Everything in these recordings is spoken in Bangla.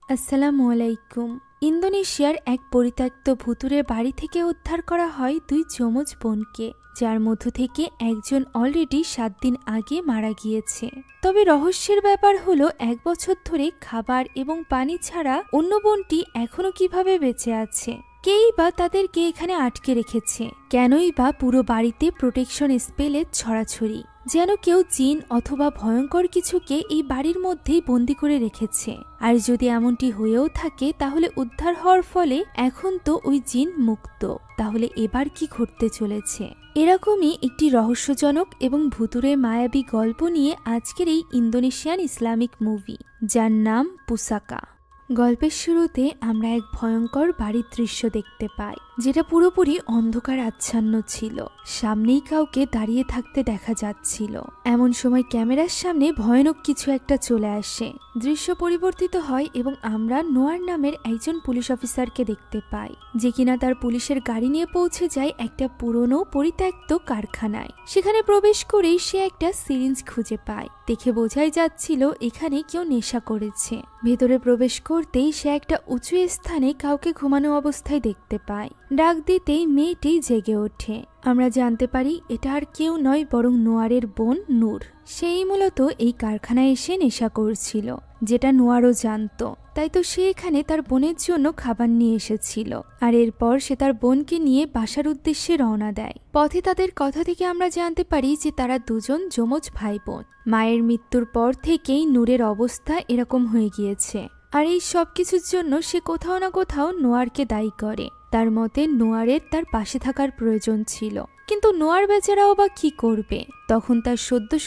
আসসালামু আলাইকুম। ইন্দোনেশিয়ার এক পরিত্যক্ত ভুতুড়ে বাড়ি থেকে উদ্ধার করা হয় দুই যমজ বোনকে, যার মধ্য থেকে একজন অলরেডি 7 দিন আগে মারা গিয়েছে। তবে রহস্যের ব্যাপার হলো 1 বছর ধরে খাবার এবং পানি ছাড়া অন্য বোনটি এখনো কিভাবে বেঁচে আছে। কেই বা তাদেরকে এখানে আটকে রেখেছে, কেনই বা পুরো বাড়িতে প্রোটেকশন স্পেলের ছড়াছড়ি, যেন কেউ জিন অথবা ভয়ঙ্কর কিছুকে এই বাড়ির মধ্যেই বন্দি করে রেখেছে। আর যদি এমনটি হয়েও থাকে তাহলে উদ্ধার হওয়ার ফলে এখন তো ওই জিন মুক্ত, তাহলে এবার কি ঘটতে চলেছে? এরকমই একটি রহস্যজনক এবং ভুতুড়ে মায়াবী গল্প নিয়ে আজকের এই ইন্দোনেশিয়ান ইসলামিক মুভি, যার নাম পুসাকা। গল্পের শুরুতে আমরা এক ভয়ঙ্কর বাড়ির দৃশ্য দেখতে পাই, যেটা পুরোপুরি অন্ধকার আচ্ছন্ন ছিল। সামনেই কাউকে দাঁড়িয়ে থাকতে দেখা যাচ্ছিল। এমন সময় ক্যামেরার সামনে ভয়ানক কিছু একটা চলে আসে। দৃশ্য পরিবর্তিত হয় এবং আমরা নোয়ার নামের একজন পুলিশ অফিসারকে দেখতে পাই, যে কিনা তার পুলিশের গাড়ি নিয়ে পৌঁছে যায় একটা পুরনো পরিত্যক্ত কারখানায়। সেখানে প্রবেশ করেই সে একটা সিরিঞ্জ খুঁজে পায়। দেখে বোঝাই যাচ্ছিল এখানে কেউ নেশা করেছে। ভেতরে প্রবেশ করতেই সে একটা উঁচু স্থানে কাউকে ঘুমানো অবস্থায় দেখতে পায়। ডাক দিতেই মেয়েটি জেগে ওঠে। আমরা জানতে পারি এটা আর কেউ নয় বরং নোয়ারের বোন নূর। সেই মূলত এই কারখানায় এসে নেশা করছিল, যেটা নোয়ারও জানতো। তাই তো সে এখানে তার বোনের জন্য খাবার নিয়ে এসেছিল। আর এরপর সে তার বোনকে নিয়ে বাসার উদ্দেশ্যে রওনা দেয়। পথে তাদের কথা থেকে আমরা জানতে পারি যে তারা দুজন যমজ ভাই বোন। মায়ের মৃত্যুর পর থেকেই নূরের অবস্থা এরকম হয়ে গিয়েছে। আর এই সব কিছুর জন্য সে কোথাও না কোথাও নোয়ারকে দায়ী করে। তার মতে নোয়ারের তার পাশে থাকার প্রয়োজন ছিল, কিন্তু নোয়ার বেচারাও বা কি করবে? তখন তার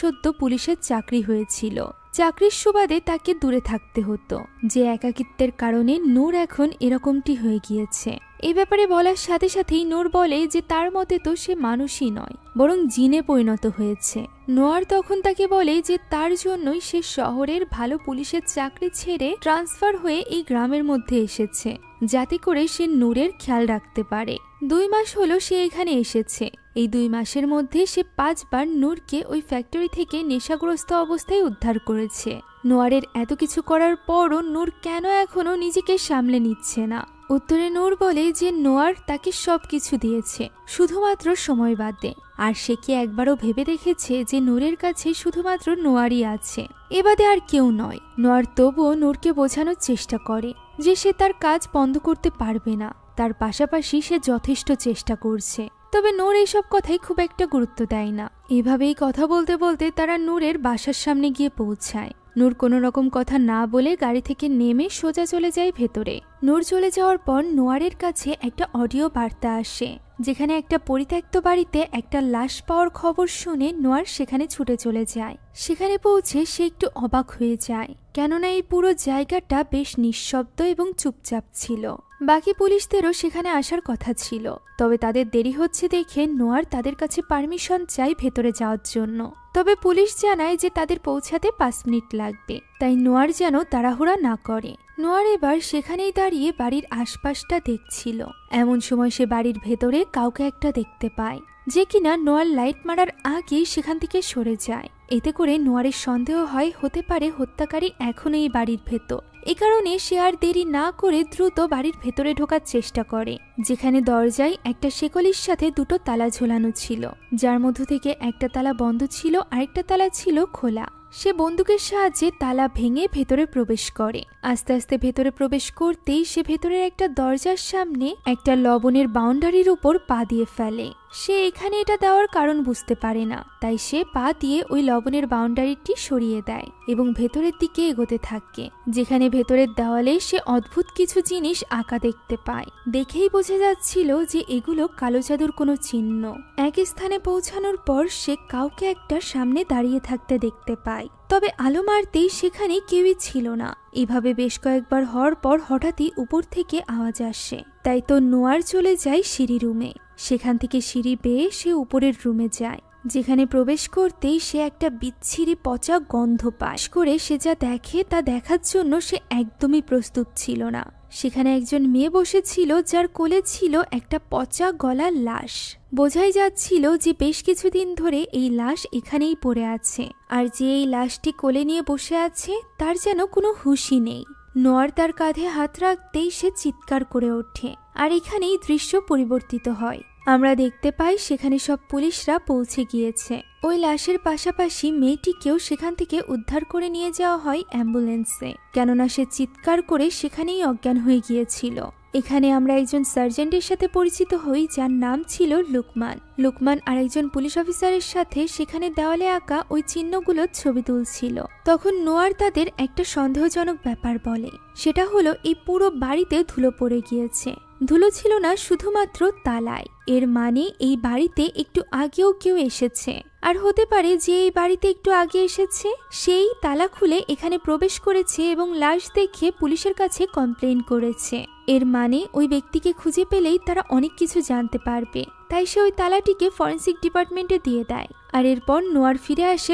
সদ্য পুলিশের চাকরি হয়েছিল। চাকরির সুবাদে তাকে দূরে থাকতে হতো, যে একাকিত্বের কারণে নূর এখন এরকমটি হয়ে গিয়েছে। এই ব্যাপারে বলার সাথে সাথেই নূর বলে যে তার মতে তো সে মানুষই নয়, বরং জিনে পরিণত হয়েছে। নোয়ার তখন তাকে বলে যে তার জন্যই সে শহরের ভালো পুলিশের চাকরি ছেড়ে ট্রান্সফার হয়ে এই গ্রামের মধ্যে এসেছে, যাতে করে সে নূরের খেয়াল রাখতে পারে। 2 মাস হলো সে এখানে এসেছে। এই 2 মাসের মধ্যে সে 5 বার নূরকে ওই ফ্যাক্টরি থেকে নেশাগ্রস্ত অবস্থায় উদ্ধার করেছে। নোয়ারের এত কিছু করার পরও নূর কেন এখনো নিজেকে সামলে নিচ্ছে না? উত্তরে নূর বলে যে নোয়ার তাকে সবকিছু দিয়েছে, শুধুমাত্র সময় বাদে। আর সে কি একবারও ভেবে দেখেছে যে নূরের কাছে শুধুমাত্র নোয়ারই আছে, এ বাদে আর কেউ নয়। নোয়ার তবুও নূরকে বোঝানোর চেষ্টা করে যে সে তার কাজ বন্ধ করতে পারবে না। তার পাশাপাশি সে যথেষ্ট চেষ্টা করছে। তবে নূর এইসব কথাই খুব একটা গুরুত্ব দেয় না। এভাবেই কথা বলতে বলতে তারা নূরের বাসার সামনে গিয়ে পৌঁছায়। নূর কোনো রকম কথা না বলে গাড়ি থেকে নেমে সোজা চলে যায় ভেতরে। নূর চলে যাওয়ার পর নোয়ারের কাছে একটা অডিও বার্তা আসে, যেখানে একটা পরিত্যক্ত বাড়িতে একটা লাশ পাওয়ার খবর শুনে নোয়ার সেখানে ছুটে চলে যায়। সেখানে পৌঁছে সে একটু অবাক হয়ে যায়, কেননা এই পুরো জায়গাটা বেশ নিঃশব্দ এবং চুপচাপ ছিল। বাকি পুলিশদেরও সেখানে আসার কথা ছিল, তবে তাদের দেরি হচ্ছে দেখে নোয়ার তাদের কাছে পারমিশন চাই ভেতরে যাওয়ার জন্য। তবে পুলিশ জানায় যে তাদের পৌঁছাতে 5 মিনিট লাগবে, তাই নোয়ার যেন তাড়াহুড়া না করে। নোয়ার এবার সেখানেই দাঁড়িয়ে বাড়ির আশপাশটা দেখছিল। এমন সময় সে বাড়ির ভেতরে কাউকে একটা দেখতে পায়, যে কিনা নোয়ার লাইট মারার আগেই সেখান থেকে সরে যায়। এতে করে নোয়ারের সন্দেহ হয় হতে পারে হত্যাকারী এখনো এই বাড়ির ভেতর। এ কারণে সে আর দেরি না করে দ্রুত বাড়ির ভেতরে ঢোকার চেষ্টা করে, যেখানে দরজায় একটা শেকলির সাথে 2টো তালা ঝোলানো ছিল, যার মধ্য থেকে একটা তালা বন্ধ ছিল, আরেকটা তালা ছিল খোলা। সে বন্দুকের সাহায্যে তালা ভেঙে ভেতরে প্রবেশ করে। আস্তে আস্তে ভেতরে প্রবেশ করতেই সে ভেতরের একটা দরজার সামনে একটা লবণের বাউন্ডারির উপর পা দিয়ে ফেলে। সে এখানে এটা দেওয়ার কারণ বুঝতে পারে না, তাই সে পা দিয়ে ওই লবণের বাউন্ডারিটি সরিয়ে দেয় এবং ভেতরের দিকে এগোতে থাকে, যেখানে ভেতরের দেওয়ালে সে অদ্ভুত কিছু জিনিস আঁকা দেখতে পায়। দেখেই বোঝা যাচ্ছিল যে এগুলো কালো জাদুর কোনো চিহ্ন। এক স্থানে পৌঁছানোর পর সে কাউকে একটা সামনে দাঁড়িয়ে থাকতে দেখতে পায়, তবে আলো মারতেই সেখানে কেউই ছিল না। এভাবে বেশ কয়েকবার হওয়ার পর হঠাৎই উপর থেকে আওয়াজ আসে। তাই তো নোয়ার চলে যায় সিঁড়ি রুমে। সেখান থেকে সিঁড়ি বেয়ে সে উপরের রুমে যায়, যেখানে প্রবেশ করতেই সে একটা বিচ্ছিরি পচা গন্ধ পাশ করে সে যা দেখে তা দেখার জন্য সে একদমই প্রস্তুত ছিল না। সেখানে একজন মেয়ে বসেছিল, যার কোলে ছিল একটা পচা গলা লাশ। বোঝাই যাচ্ছিল যে বেশ কিছুদিন ধরে এই লাশ এখানেই পড়ে আছে, আর যে এই লাশটি কোলে নিয়ে বসে আছে তার যেন কোনো হুঁশই নেই। নোয়ার তার কাঁধে হাত রাখতেই সে চিৎকার করে ওঠে, আর এখানেই দৃশ্য পরিবর্তিত হয়। আমরা দেখতে পাই সেখানে সব পুলিশরা পৌঁছে গিয়েছে। ওই লাশের পাশাপাশি মেয়েটিকেও সেখান থেকে উদ্ধার করে নিয়ে যাওয়া হয় অ্যাম্বুলেন্সে, কেননা সে চিৎকার করে সেখানেই অজ্ঞান হয়ে গিয়েছিল। এখানে আমরা একজন সার্জেন্টের সাথে পরিচিত হই, যার নাম ছিল লুকমান। লুকমান আরেকজন পুলিশ অফিসারের সাথে সেখানে দেওয়ালে আঁকা ওই চিহ্নগুলোর ছবি তুলছিল। তখন নোয়ার তাদের একটা সন্দেহজনক ব্যাপার বলে, সেটা হলো এই পুরো বাড়িতে ধুলো পড়ে গিয়েছে। ধুলো ছিল না, শুধুমাত্র তালায়। এর মানে এই বাড়িতে একটু আগেও কেউ এসেছে, আর হতে পারে যে এই বাড়িতে একটু আগে এসেছে সেই তালা খুলে এখানে প্রবেশ করেছে এবং লাশ দেখে পুলিশের কাছে কমপ্লেইন করেছে। এর মানে ওই ব্যক্তিকে খুঁজে পেলেই তারা অনেক কিছু জানতে পারবে, তাই সে ওই তালাটিকে ফরেন্সিক ডিপার্টমেন্টে দিয়ে দেয়। আর এরপর নোয়ার ফিরে আসে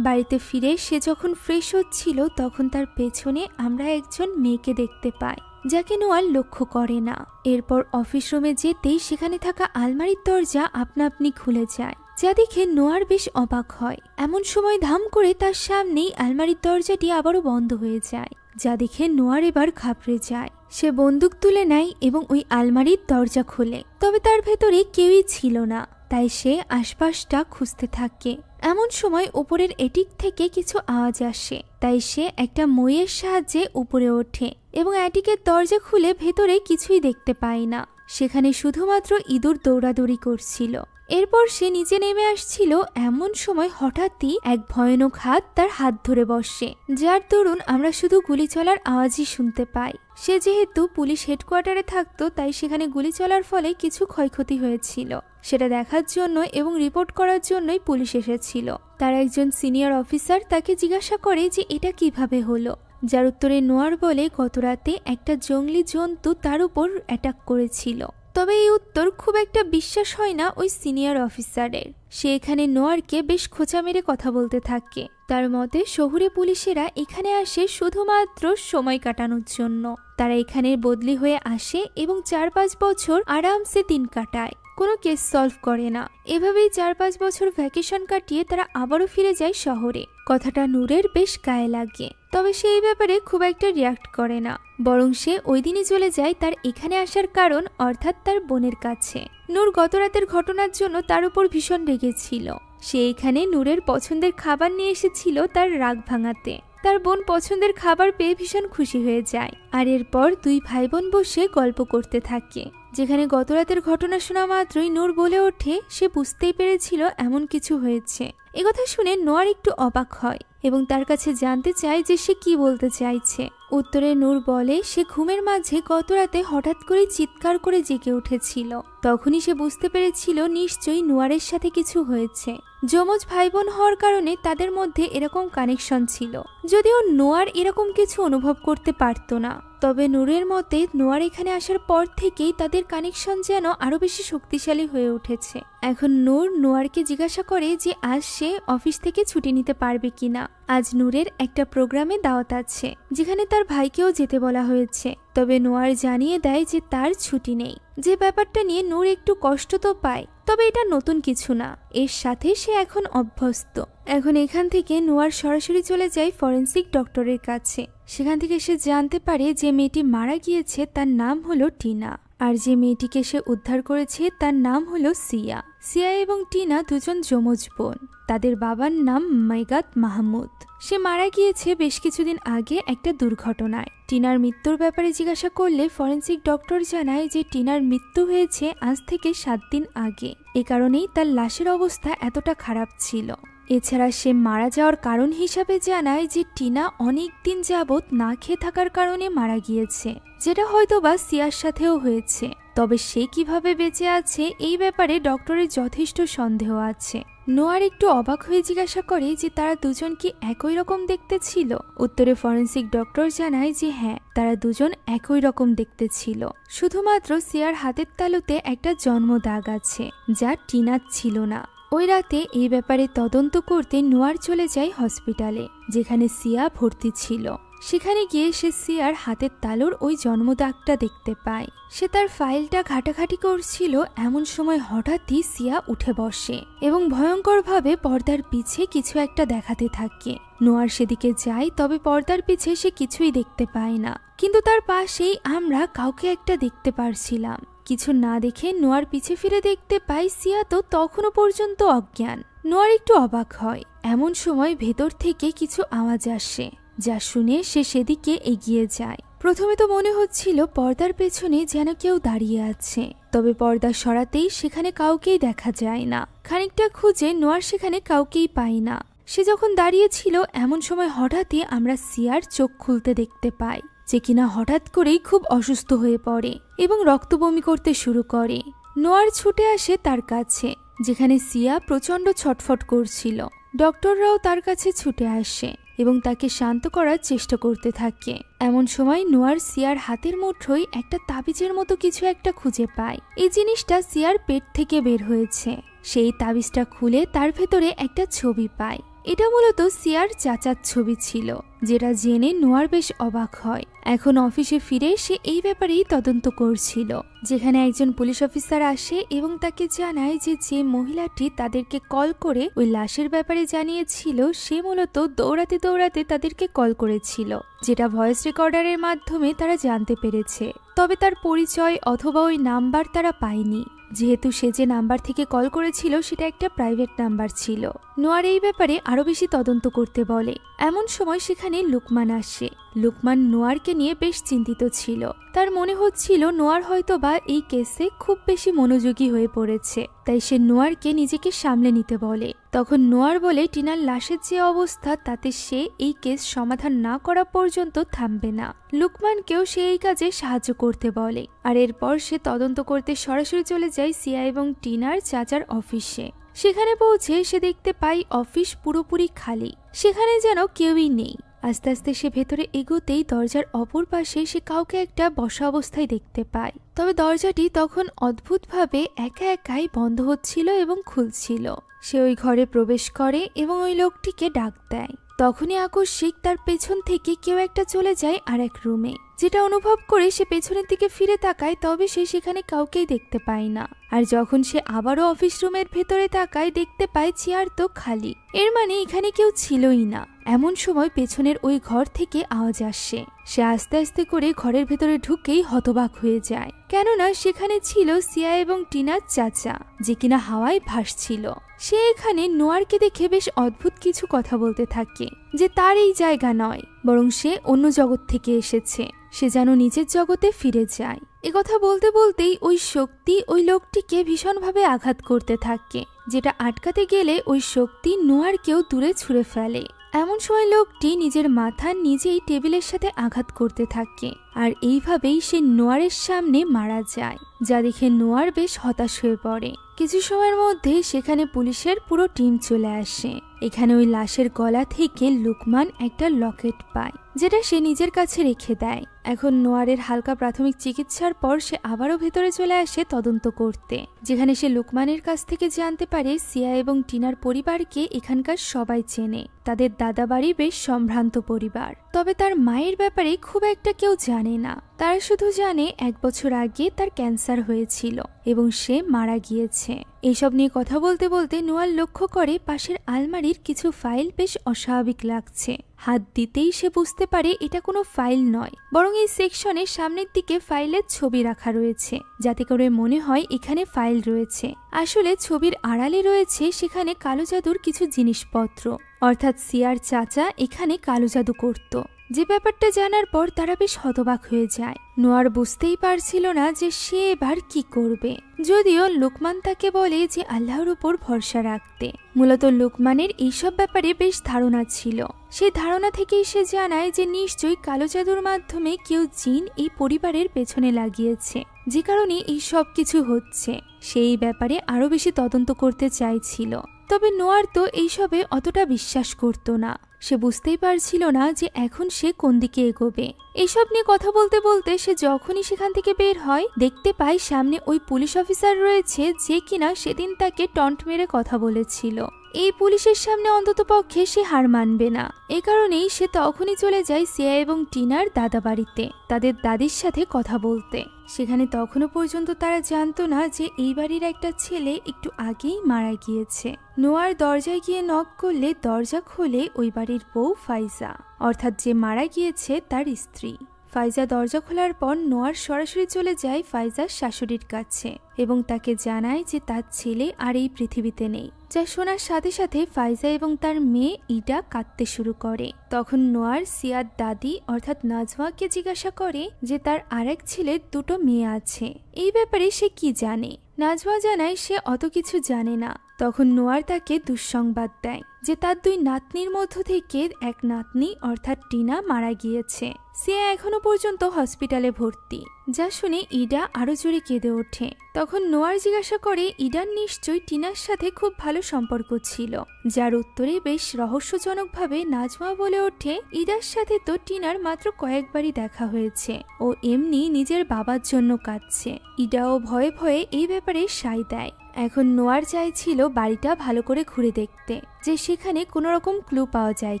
বাড়িতে ফিরে সে যখন ফ্রেশ হচ্ছিল তখন তার পেছনে আমরা একজন মেয়েকে দেখতে পাই, যাকে নোয়ার লক্ষ্য করে না। এরপর অফিস রুমে যেতেই সেখানে থাকা আলমারির দরজা আপনা আপনি খুলে যায়, যা দেখে নোয়ার বেশ অবাক হয়। এমন সময় ধাম করে তার সামনেই আলমারির দরজাটি আবারও বন্ধ হয়ে যায়, যা দেখে নোয়ার এবার ঘাবড়ে যায়। সে বন্দুক তুলে নেয় এবং ওই আলমারির দরজা খোলে, তবে তার ভেতরে কেউই ছিল না। তাই সে আশপাশটা খুঁজতে থাকে। এমন সময় উপরের এটিক থেকে কিছু আওয়াজ আসে, তাই সে একটা মইয়ের সাহায্যে উপরে ওঠে এবং এটিকের দরজা খুলে ভেতরে কিছুই দেখতে পায় না। সেখানে শুধুমাত্র ইঁদুর দৌড়াদৌড়ি করছিল। এরপর সে নিচে নেমে আসছিল, এমন সময় হঠাৎই এক ভয়ানক হাত তার হাত ধরে বসে, যার দরুন আমরা শুধু গুলি চলার আওয়াজই শুনতে পাই। সে যেহেতু পুলিশ হেডকোয়ার্টারে থাকতো, তাই সেখানে গুলি চলার ফলে কিছু ক্ষয়ক্ষতি হয়েছিল সেটা দেখার জন্য এবং রিপোর্ট করার জন্যই পুলিশ এসেছিল। তার একজন সিনিয়র অফিসার তাকে জিজ্ঞাসা করে যে এটা কিভাবে হলো, যার উত্তরে নোয়ার বলে গতরাতে একটা জঙ্গলি জন্তু তার উপর অ্যাটাক করেছিল। তবে এই উত্তর খুব একটা বিশ্বাস হয় না ওই সিনিয়র অফিসারের। সে এখানে নোয়ারকে বেশ খোঁচা মেরে কথা বলতে থাকে। তার মতে শহুরে পুলিশেরা এখানে আসে শুধুমাত্র সময় কাটানোর জন্য। তারা এখানে বদলি হয়ে আসে এবং 4-5 বছর আরামসে দিন কাটায়, কোনো কেস সলভ করে না। এভাবেই 4-5 বছর ভ্যাকেশন কাটিয়ে তারা আবারও ফিরে যায় শহরে। কথাটা নূরের বেশ গায়ে লাগে, তবে সে এই ব্যাপারে খুব একটা রিয়াক্ট করে না, বরং সে ওই দিনই চলে যায় তার এখানে আসার কারণ, অর্থাৎ তার বোনের কাছে। নূর গতরাতের ঘটনার জন্য তার উপর ভীষণ রেগেছিল। সে এখানে নূরের পছন্দের খাবার নিয়ে এসেছিল তার রাগ ভাঙাতে। তার বোন পছন্দের খাবার পেয়ে ভীষণ খুশি হয়ে যায়, আর এরপর দুই ভাই বোন বসে গল্প করতে থাকে। যেখানে গতরাতের ঘটনা শোনা মাত্রই নূর বলে ওঠে সে বুঝতেই পেরেছিল এমন কিছু হয়েছে। একথা শুনে নোয়ার একটু অবাক হয় এবং তার কাছে জানতে চায় যে সে কি বলতে চাইছে। উত্তরে নূর বলে সে ঘুমের মাঝে গতরাতে হঠাৎ করে চিৎকার করে জেগে উঠেছিল। তখনই সে বুঝতে পেরেছিল নিশ্চয়ই নোয়ারের সাথে কিছু হয়েছে। যমজ ভাই বোন হওয়ার কারণে তাদের মধ্যে এরকম কানেকশন ছিল, যদিও নোয়ার এরকম কিছু অনুভব করতে পারত না। তবে নূরের মতে নোয়ার এখানে আসার পর থেকেই তাদের কানেকশন যেন আরো বেশি শক্তিশালী হয়ে উঠেছে। এখন নূর নোয়ারকে জিজ্ঞাসা করে যে আজ সে অফিস থেকে ছুটি নিতে পারবে কিনা। আজ নূরের একটা প্রোগ্রামে দাওয়াত আছে, যেখানে তার ভাইকেও যেতে বলা হয়েছে। তবে নোয়ার জানিয়ে দেয় যে তার ছুটি নেই। যে ব্যাপারটা নিয়ে নূর একটু কষ্ট তো পায়, তবে এটা নতুন কিছু না, এর সাথে সে এখন অভ্যস্ত। এখন এখান থেকে নোয়ার সরাসরি চলে যায় ফরেন্সিক ডক্টরের কাছে। সেখান থেকে সে জানতে পারে যে মেয়েটি মারা গিয়েছে তার নাম হলো টিনা, আর যে মেয়েটিকে সে উদ্ধার করেছে তার নাম হলো সিয়া। সিয়া এবং টিনা দুজন যমজ বোন। তাদের বাবার নাম মেগাত মাহমুদ। সে মারা গিয়েছে বেশ কিছুদিন আগে একটা দুর্ঘটনায়। টিনার মৃত্যুর ব্যাপারে জিজ্ঞাসা করলে ফরেন্সিক ডক্টর জানায় যে টিনার মৃত্যু হয়েছে আজ থেকে 7 দিন আগে। এ কারণেই তার লাশের অবস্থা এতটা খারাপ ছিল। এছাড়া সে মারা যাওয়ার কারণ হিসাবে জানায় যে টিনা অনেক দিন যাবৎ না খেয়ে থাকার কারণে মারা গিয়েছে, যেটা হয়তোবা সিয়ার সাথেও হয়েছে। তবে সে কিভাবে বেঁচে আছে এই ব্যাপারে ডক্টরের যথেষ্ট সন্দেহ আছে। নোয়ার একটু অবাক হয়ে জিজ্ঞাসা করে যে তারা দুজন কি একই রকম দেখতে ছিল। উত্তরে ফরেন্সিক ডক্টর জানায় যে হ্যাঁ, তারা দুজন একই রকম দেখতে ছিল, শুধুমাত্র সিয়ার হাতের তালুতে একটা জন্ম দাগ আছে, যা টিনার ছিল না। ওই রাতে এই ব্যাপারে তদন্ত করতে নোয়ার চলে যায় হসপিটালে, যেখানে সিয়া ভর্তি ছিল। সেখানে গিয়ে সে সিয়ার হাতের তালুর ওই জন্মদাগটা দেখতে পায়। সে তার ফাইলটা ঘাটাঘাটি করছিল, এমন সময় হঠাৎই সিয়া উঠে বসে এবং ভয়ঙ্করভাবে পর্দার পিছে কিছু একটা দেখাতে থাকে। নোয়ার সেদিকে যায়, তবে পর্দার পিছে সে কিছুই দেখতে পায় না, কিন্তু তার পাশেই আমরা কাউকে একটা দেখতে পারছিলাম। কিছু না দেখে নোয়ার পিছে ফিরে দেখতে পাই সিয়া তো তখনও পর্যন্ত অজ্ঞান। নোয়ার একটু অবাক হয়। এমন সময় ভেতর থেকে কিছু আওয়াজ আসে, যা শুনে সে সেদিকে এগিয়ে যায়। প্রথমে তো মনে হচ্ছিল পর্দার পেছনে যেন কেউ দাঁড়িয়ে আছে, তবে পর্দা সরাতেই সেখানে কাউকেই দেখা যায় না। খানিকটা খুঁজে নোয়ার সেখানে কাউকেই পায় না। সে যখন দাঁড়িয়েছিল এমন সময় হঠাৎই আমরা সিয়ার চোখ খুলতে দেখতে পাই, যে কিনা হঠাৎ করেই খুব অসুস্থ হয়ে পড়ে এবং রক্ত বমি করতে শুরু করে। নোয়ার ছুটে আসে তার কাছে, যেখানে সিয়া প্রচণ্ড ছটফট করছিল। ডক্টররাও তার কাছে ছুটে আসে এবং তাকে শান্ত করার চেষ্টা করতে থাকে। এমন সময় নোয়ার সিয়ার হাতের মুঠোয় একটা তাবিজের মতো কিছু একটা খুঁজে পায়। এই জিনিসটা সিয়ার পেট থেকে বের হয়েছে। সেই তাবিজটা খুলে তার ভেতরে একটা ছবি পায়। এটা মূলত সিয়ার চাচার ছবি ছিল, যেটা জেনে নোয়ার বেশ অবাক হয়। এখন অফিসে ফিরে সে এই ব্যাপারেই তদন্ত করছিল, যেখানে একজন পুলিশ অফিসার আসে এবং তাকে জানায় যে যে মহিলাটি তাদেরকে কল করে ওই লাশের ব্যাপারে জানিয়েছিল, সে মূলত দৌড়াতে দৌড়াতে তাদেরকে কল করেছিল, যেটা ভয়েস রেকর্ডারের মাধ্যমে তারা জানতে পেরেছে। তবে তার পরিচয় অথবা ওই নাম্বার তারা পায়নি, যেহেতু সে যে নাম্বার থেকে কল করেছিল সেটা একটা প্রাইভেট নাম্বার ছিল। নোয়ার এই ব্যাপারে আরো বেশি তদন্ত করতে বলে। এমন সময় সেখানে লুকমান আসে। লুকমান নোয়ারকে নিয়ে বেশ চিন্তিত ছিল। তার মনে হচ্ছিল নোয়ার হয়তো বা এই কেসে খুব বেশি মনোযোগী হয়ে পড়েছে, তাই সে নোয়ারকে নিজেকে সামলে নিতে বলে। তখন নোয়ার বলে টিনার লাশের যে অবস্থা তাতে সে এই কেস সমাধান না করা পর্যন্ত থামবে না। লুকমানকেও সে এই কাজে সাহায্য করতে বলে। আর এরপর সে তদন্ত করতে সরাসরি চলে যায় সিয়া এবং টিনার চাচার অফিসে। সেখানে পৌঁছে সে দেখতে পাই অফিস পুরোপুরি খালি, সেখানে যেন কেউই নেই। আস্তে আস্তে সে ভেতরে এগোতেই দরজার অপর পাশে সে কাউকে একটা বসা অবস্থায় দেখতে পায়। তবে দরজাটি তখন অদ্ভুতভাবে একা একাই বন্ধ হচ্ছিল এবং খুলছিল। সে ওই ঘরে প্রবেশ করে এবং ওই লোকটিকে ডাক দেয়। তখনই আকস্মিক তার পেছন থেকে কেউ একটা চলে যায় আর এক রুমে, যেটা অনুভব করে সে পেছনের দিকে ফিরে তাকায়, তবে সে সেখানে কাউকেই দেখতে পায় না। আর যখন সে আবারও অফিস রুমের ভেতরে তাকায় দেখতে পায় চেয়ার তো খালি, এর মানে এখানে কেউ ছিলই না। এমন সময় পেছনের ওই ঘর থেকে আওয়াজ আসে। সে আস্তে আস্তে করে ঘরের ভেতরে ঢুকেই হতবাক হয়ে যায়, কেননা সেখানে ছিল সিয়া এবং টিনার চাচা, যে কিনা হাওয়ায় ভাসছিল। সে এখানে নোয়ারকে দেখে বেশ অদ্ভুত কিছু কথা বলতে থাকে, যে তার এই জায়গা নয়, বরং সে অন্য জগৎ থেকে এসেছে, সে যেন নিজের জগতে ফিরে যায়। একথা বলতে বলতেই ওই শক্তি ওই লোকটিকে ভীষণভাবে আঘাত করতে থাকে, যেটা আটকাতে গেলে ওই শক্তি নোয়ারকেও দূরে ছুঁড়ে ফেলে। এমন সময় লোকটি নিজের মাথা নিজেই টেবিলের সাথে আঘাত করতে থাকে, আর এইভাবেই সে নোয়ারের সামনে মারা যায়, যা দেখে নোয়ার বেশ হতাশ হয়ে পড়ে। কিছু সময়ের মধ্যে সেখানে পুলিশের পুরো টিম চলে আসে। এখানে ওই লাশের গলা থেকে লুকমান একটা লকেট পায়, যেটা সে নিজের কাছে রেখে দেয়। এখন নোয়ারের হালকা প্রাথমিক চিকিৎসার পর সে আবারও ভেতরে চলে আসে তদন্ত করতে, যেখানে সে লুকমানের কাছ থেকে জানতে পারে সিয়া এবং টিনার পরিবারকে এখানকার সবাই চেনে। তাদের দাদা বাড়ি বেশ সম্ভ্রান্ত পরিবার, তবে তার মায়ের ব্যাপারে খুব একটা কেউ জানে না। তারা শুধু জানে 1 বছর আগে তার ক্যান্সার হয়েছিল এবং সে মারা গিয়েছে। এইসব নিয়ে কথা বলতে বলতে নোয়ার লক্ষ্য করে পাশের আলমারির কিছু ফাইল বেশ অস্বাভাবিক লাগছে। হাত দিতেই সে বুঝতে পারে এটা কোনো ফাইল নয়, বরং এই সেকশনে সামনের দিকে ফাইলের ছবি রাখা রয়েছে, যাতে করে মনে হয় এখানে ফাইল রয়েছে। আসলে ছবির আড়ালে রয়েছে সেখানে কালো জাদুর কিছু জিনিসপত্র, অর্থাৎ সিয়ার চাচা এখানে কালো জাদু করত। যে ব্যাপারটা জানার পর তারা বেশ হতবাক হয়ে যায়। নোয়ার বুঝতেই পারছিল না যে সে এবার কি করবে, যদিও লুকমান তাকে বলে যে আল্লাহর উপর ভরসা রাখতে। মূলত লুকমানের এইসব ব্যাপারে বেশ ধারণা ছিল। সেই ধারণা থেকেই সে জানায় যে নিশ্চয়ই কালো জাদুর মাধ্যমে কেউ জিন এই পরিবারের পেছনে লাগিয়েছে, যে কারণে এই সব কিছু হচ্ছে। সেই ব্যাপারে আরো বেশি তদন্ত করতে চাইছিল, তবে নোয়ার তো এইসবে অতটা বিশ্বাস করত না। সে বুঝতেই পারছিল না যে এখন সে কোন দিকে এগোবে। এইসব নিয়ে কথা বলতে বলতে সে যখনই সেখান থেকে বের হয় দেখতে পায় সামনে ওই পুলিশ অফিসার রয়েছে, যে কিনা সেদিন তাকে টন্ট মেরে কথা বলেছিল। এই পুলিশের সামনে অন্ততপক্ষে সে হার মানবে না। এ কারণেই সে তখনই চলে যায় সিয়া এবং টিনার দাদা বাড়িতে তাদের দাদির সাথে কথা বলতে। সেখানে তখনও পর্যন্ত তারা জানতো না যে এই বাড়ির একটা ছেলে একটু আগেই মারা গিয়েছে। নোয়ার দরজায় গিয়ে নক করলে দরজা খোলে ওই বাড়ির বউ ফাইজা, অর্থাৎ যে মারা গিয়েছে তার স্ত্রী। ফাইজা দরজা খোলার পর নোয়ার সরাসরি চলে যায় ফাইজার শাশুড়ির কাছে এবং তাকে জানায় যে তার ছেলে আর এই পৃথিবীতে নেই। যা শোনার সাথে সাথে ফাইজা এবং তার মেয়ে ইডা কাঁদতে শুরু করে। তখন নোয়ার সিয়ার দাদি অর্থাৎ নাজওয়াকে জিজ্ঞাসা করে যে তার আরেক ছেলের দুটো মেয়ে আছে, এই ব্যাপারে সে কি জানে। নাজওয়া জানায় সে অত কিছু জানে না। তখন নোয়ার তাকে দুঃসংবাদ দেয় যে তার দুই নাতনির মধ্য থেকে এক নাতনি অর্থাৎ টিনা মারা গিয়েছে। সে এখনো পর্যন্ত হসপিটালে ভর্তি। যা শুনে ইডা আরো জোরে কেঁদে ওঠে। তখন নোয়ার জিজ্ঞাসা করে ইডার নিশ্চয়ই টিনার সাথে খুব ভালো সম্পর্ক ছিল, যার উত্তরে বেশ রহস্যজনকভাবে নাজমা বলে ওঠে ইডার সাথে তো টিনার মাত্র কয়েকবারই দেখা হয়েছে, ও এমনি নিজের বাবার জন্য কাঁদছে। ইডাও ভয়ে ভয়ে এই ব্যাপারে সায় দেয়। এখন নোয়ার চাইছিল বাড়িটা ভালো করে ঘুরে দেখতে যে সেখানে কোনো রকম ক্লু পাওয়া যায়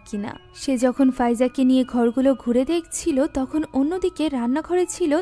কিনা। সে যখন ফাইজাকে নিয়ে ঘরগুলো ঘুরে দেখছিল তখন অন্যদিকে রান্নাঘরে ছিল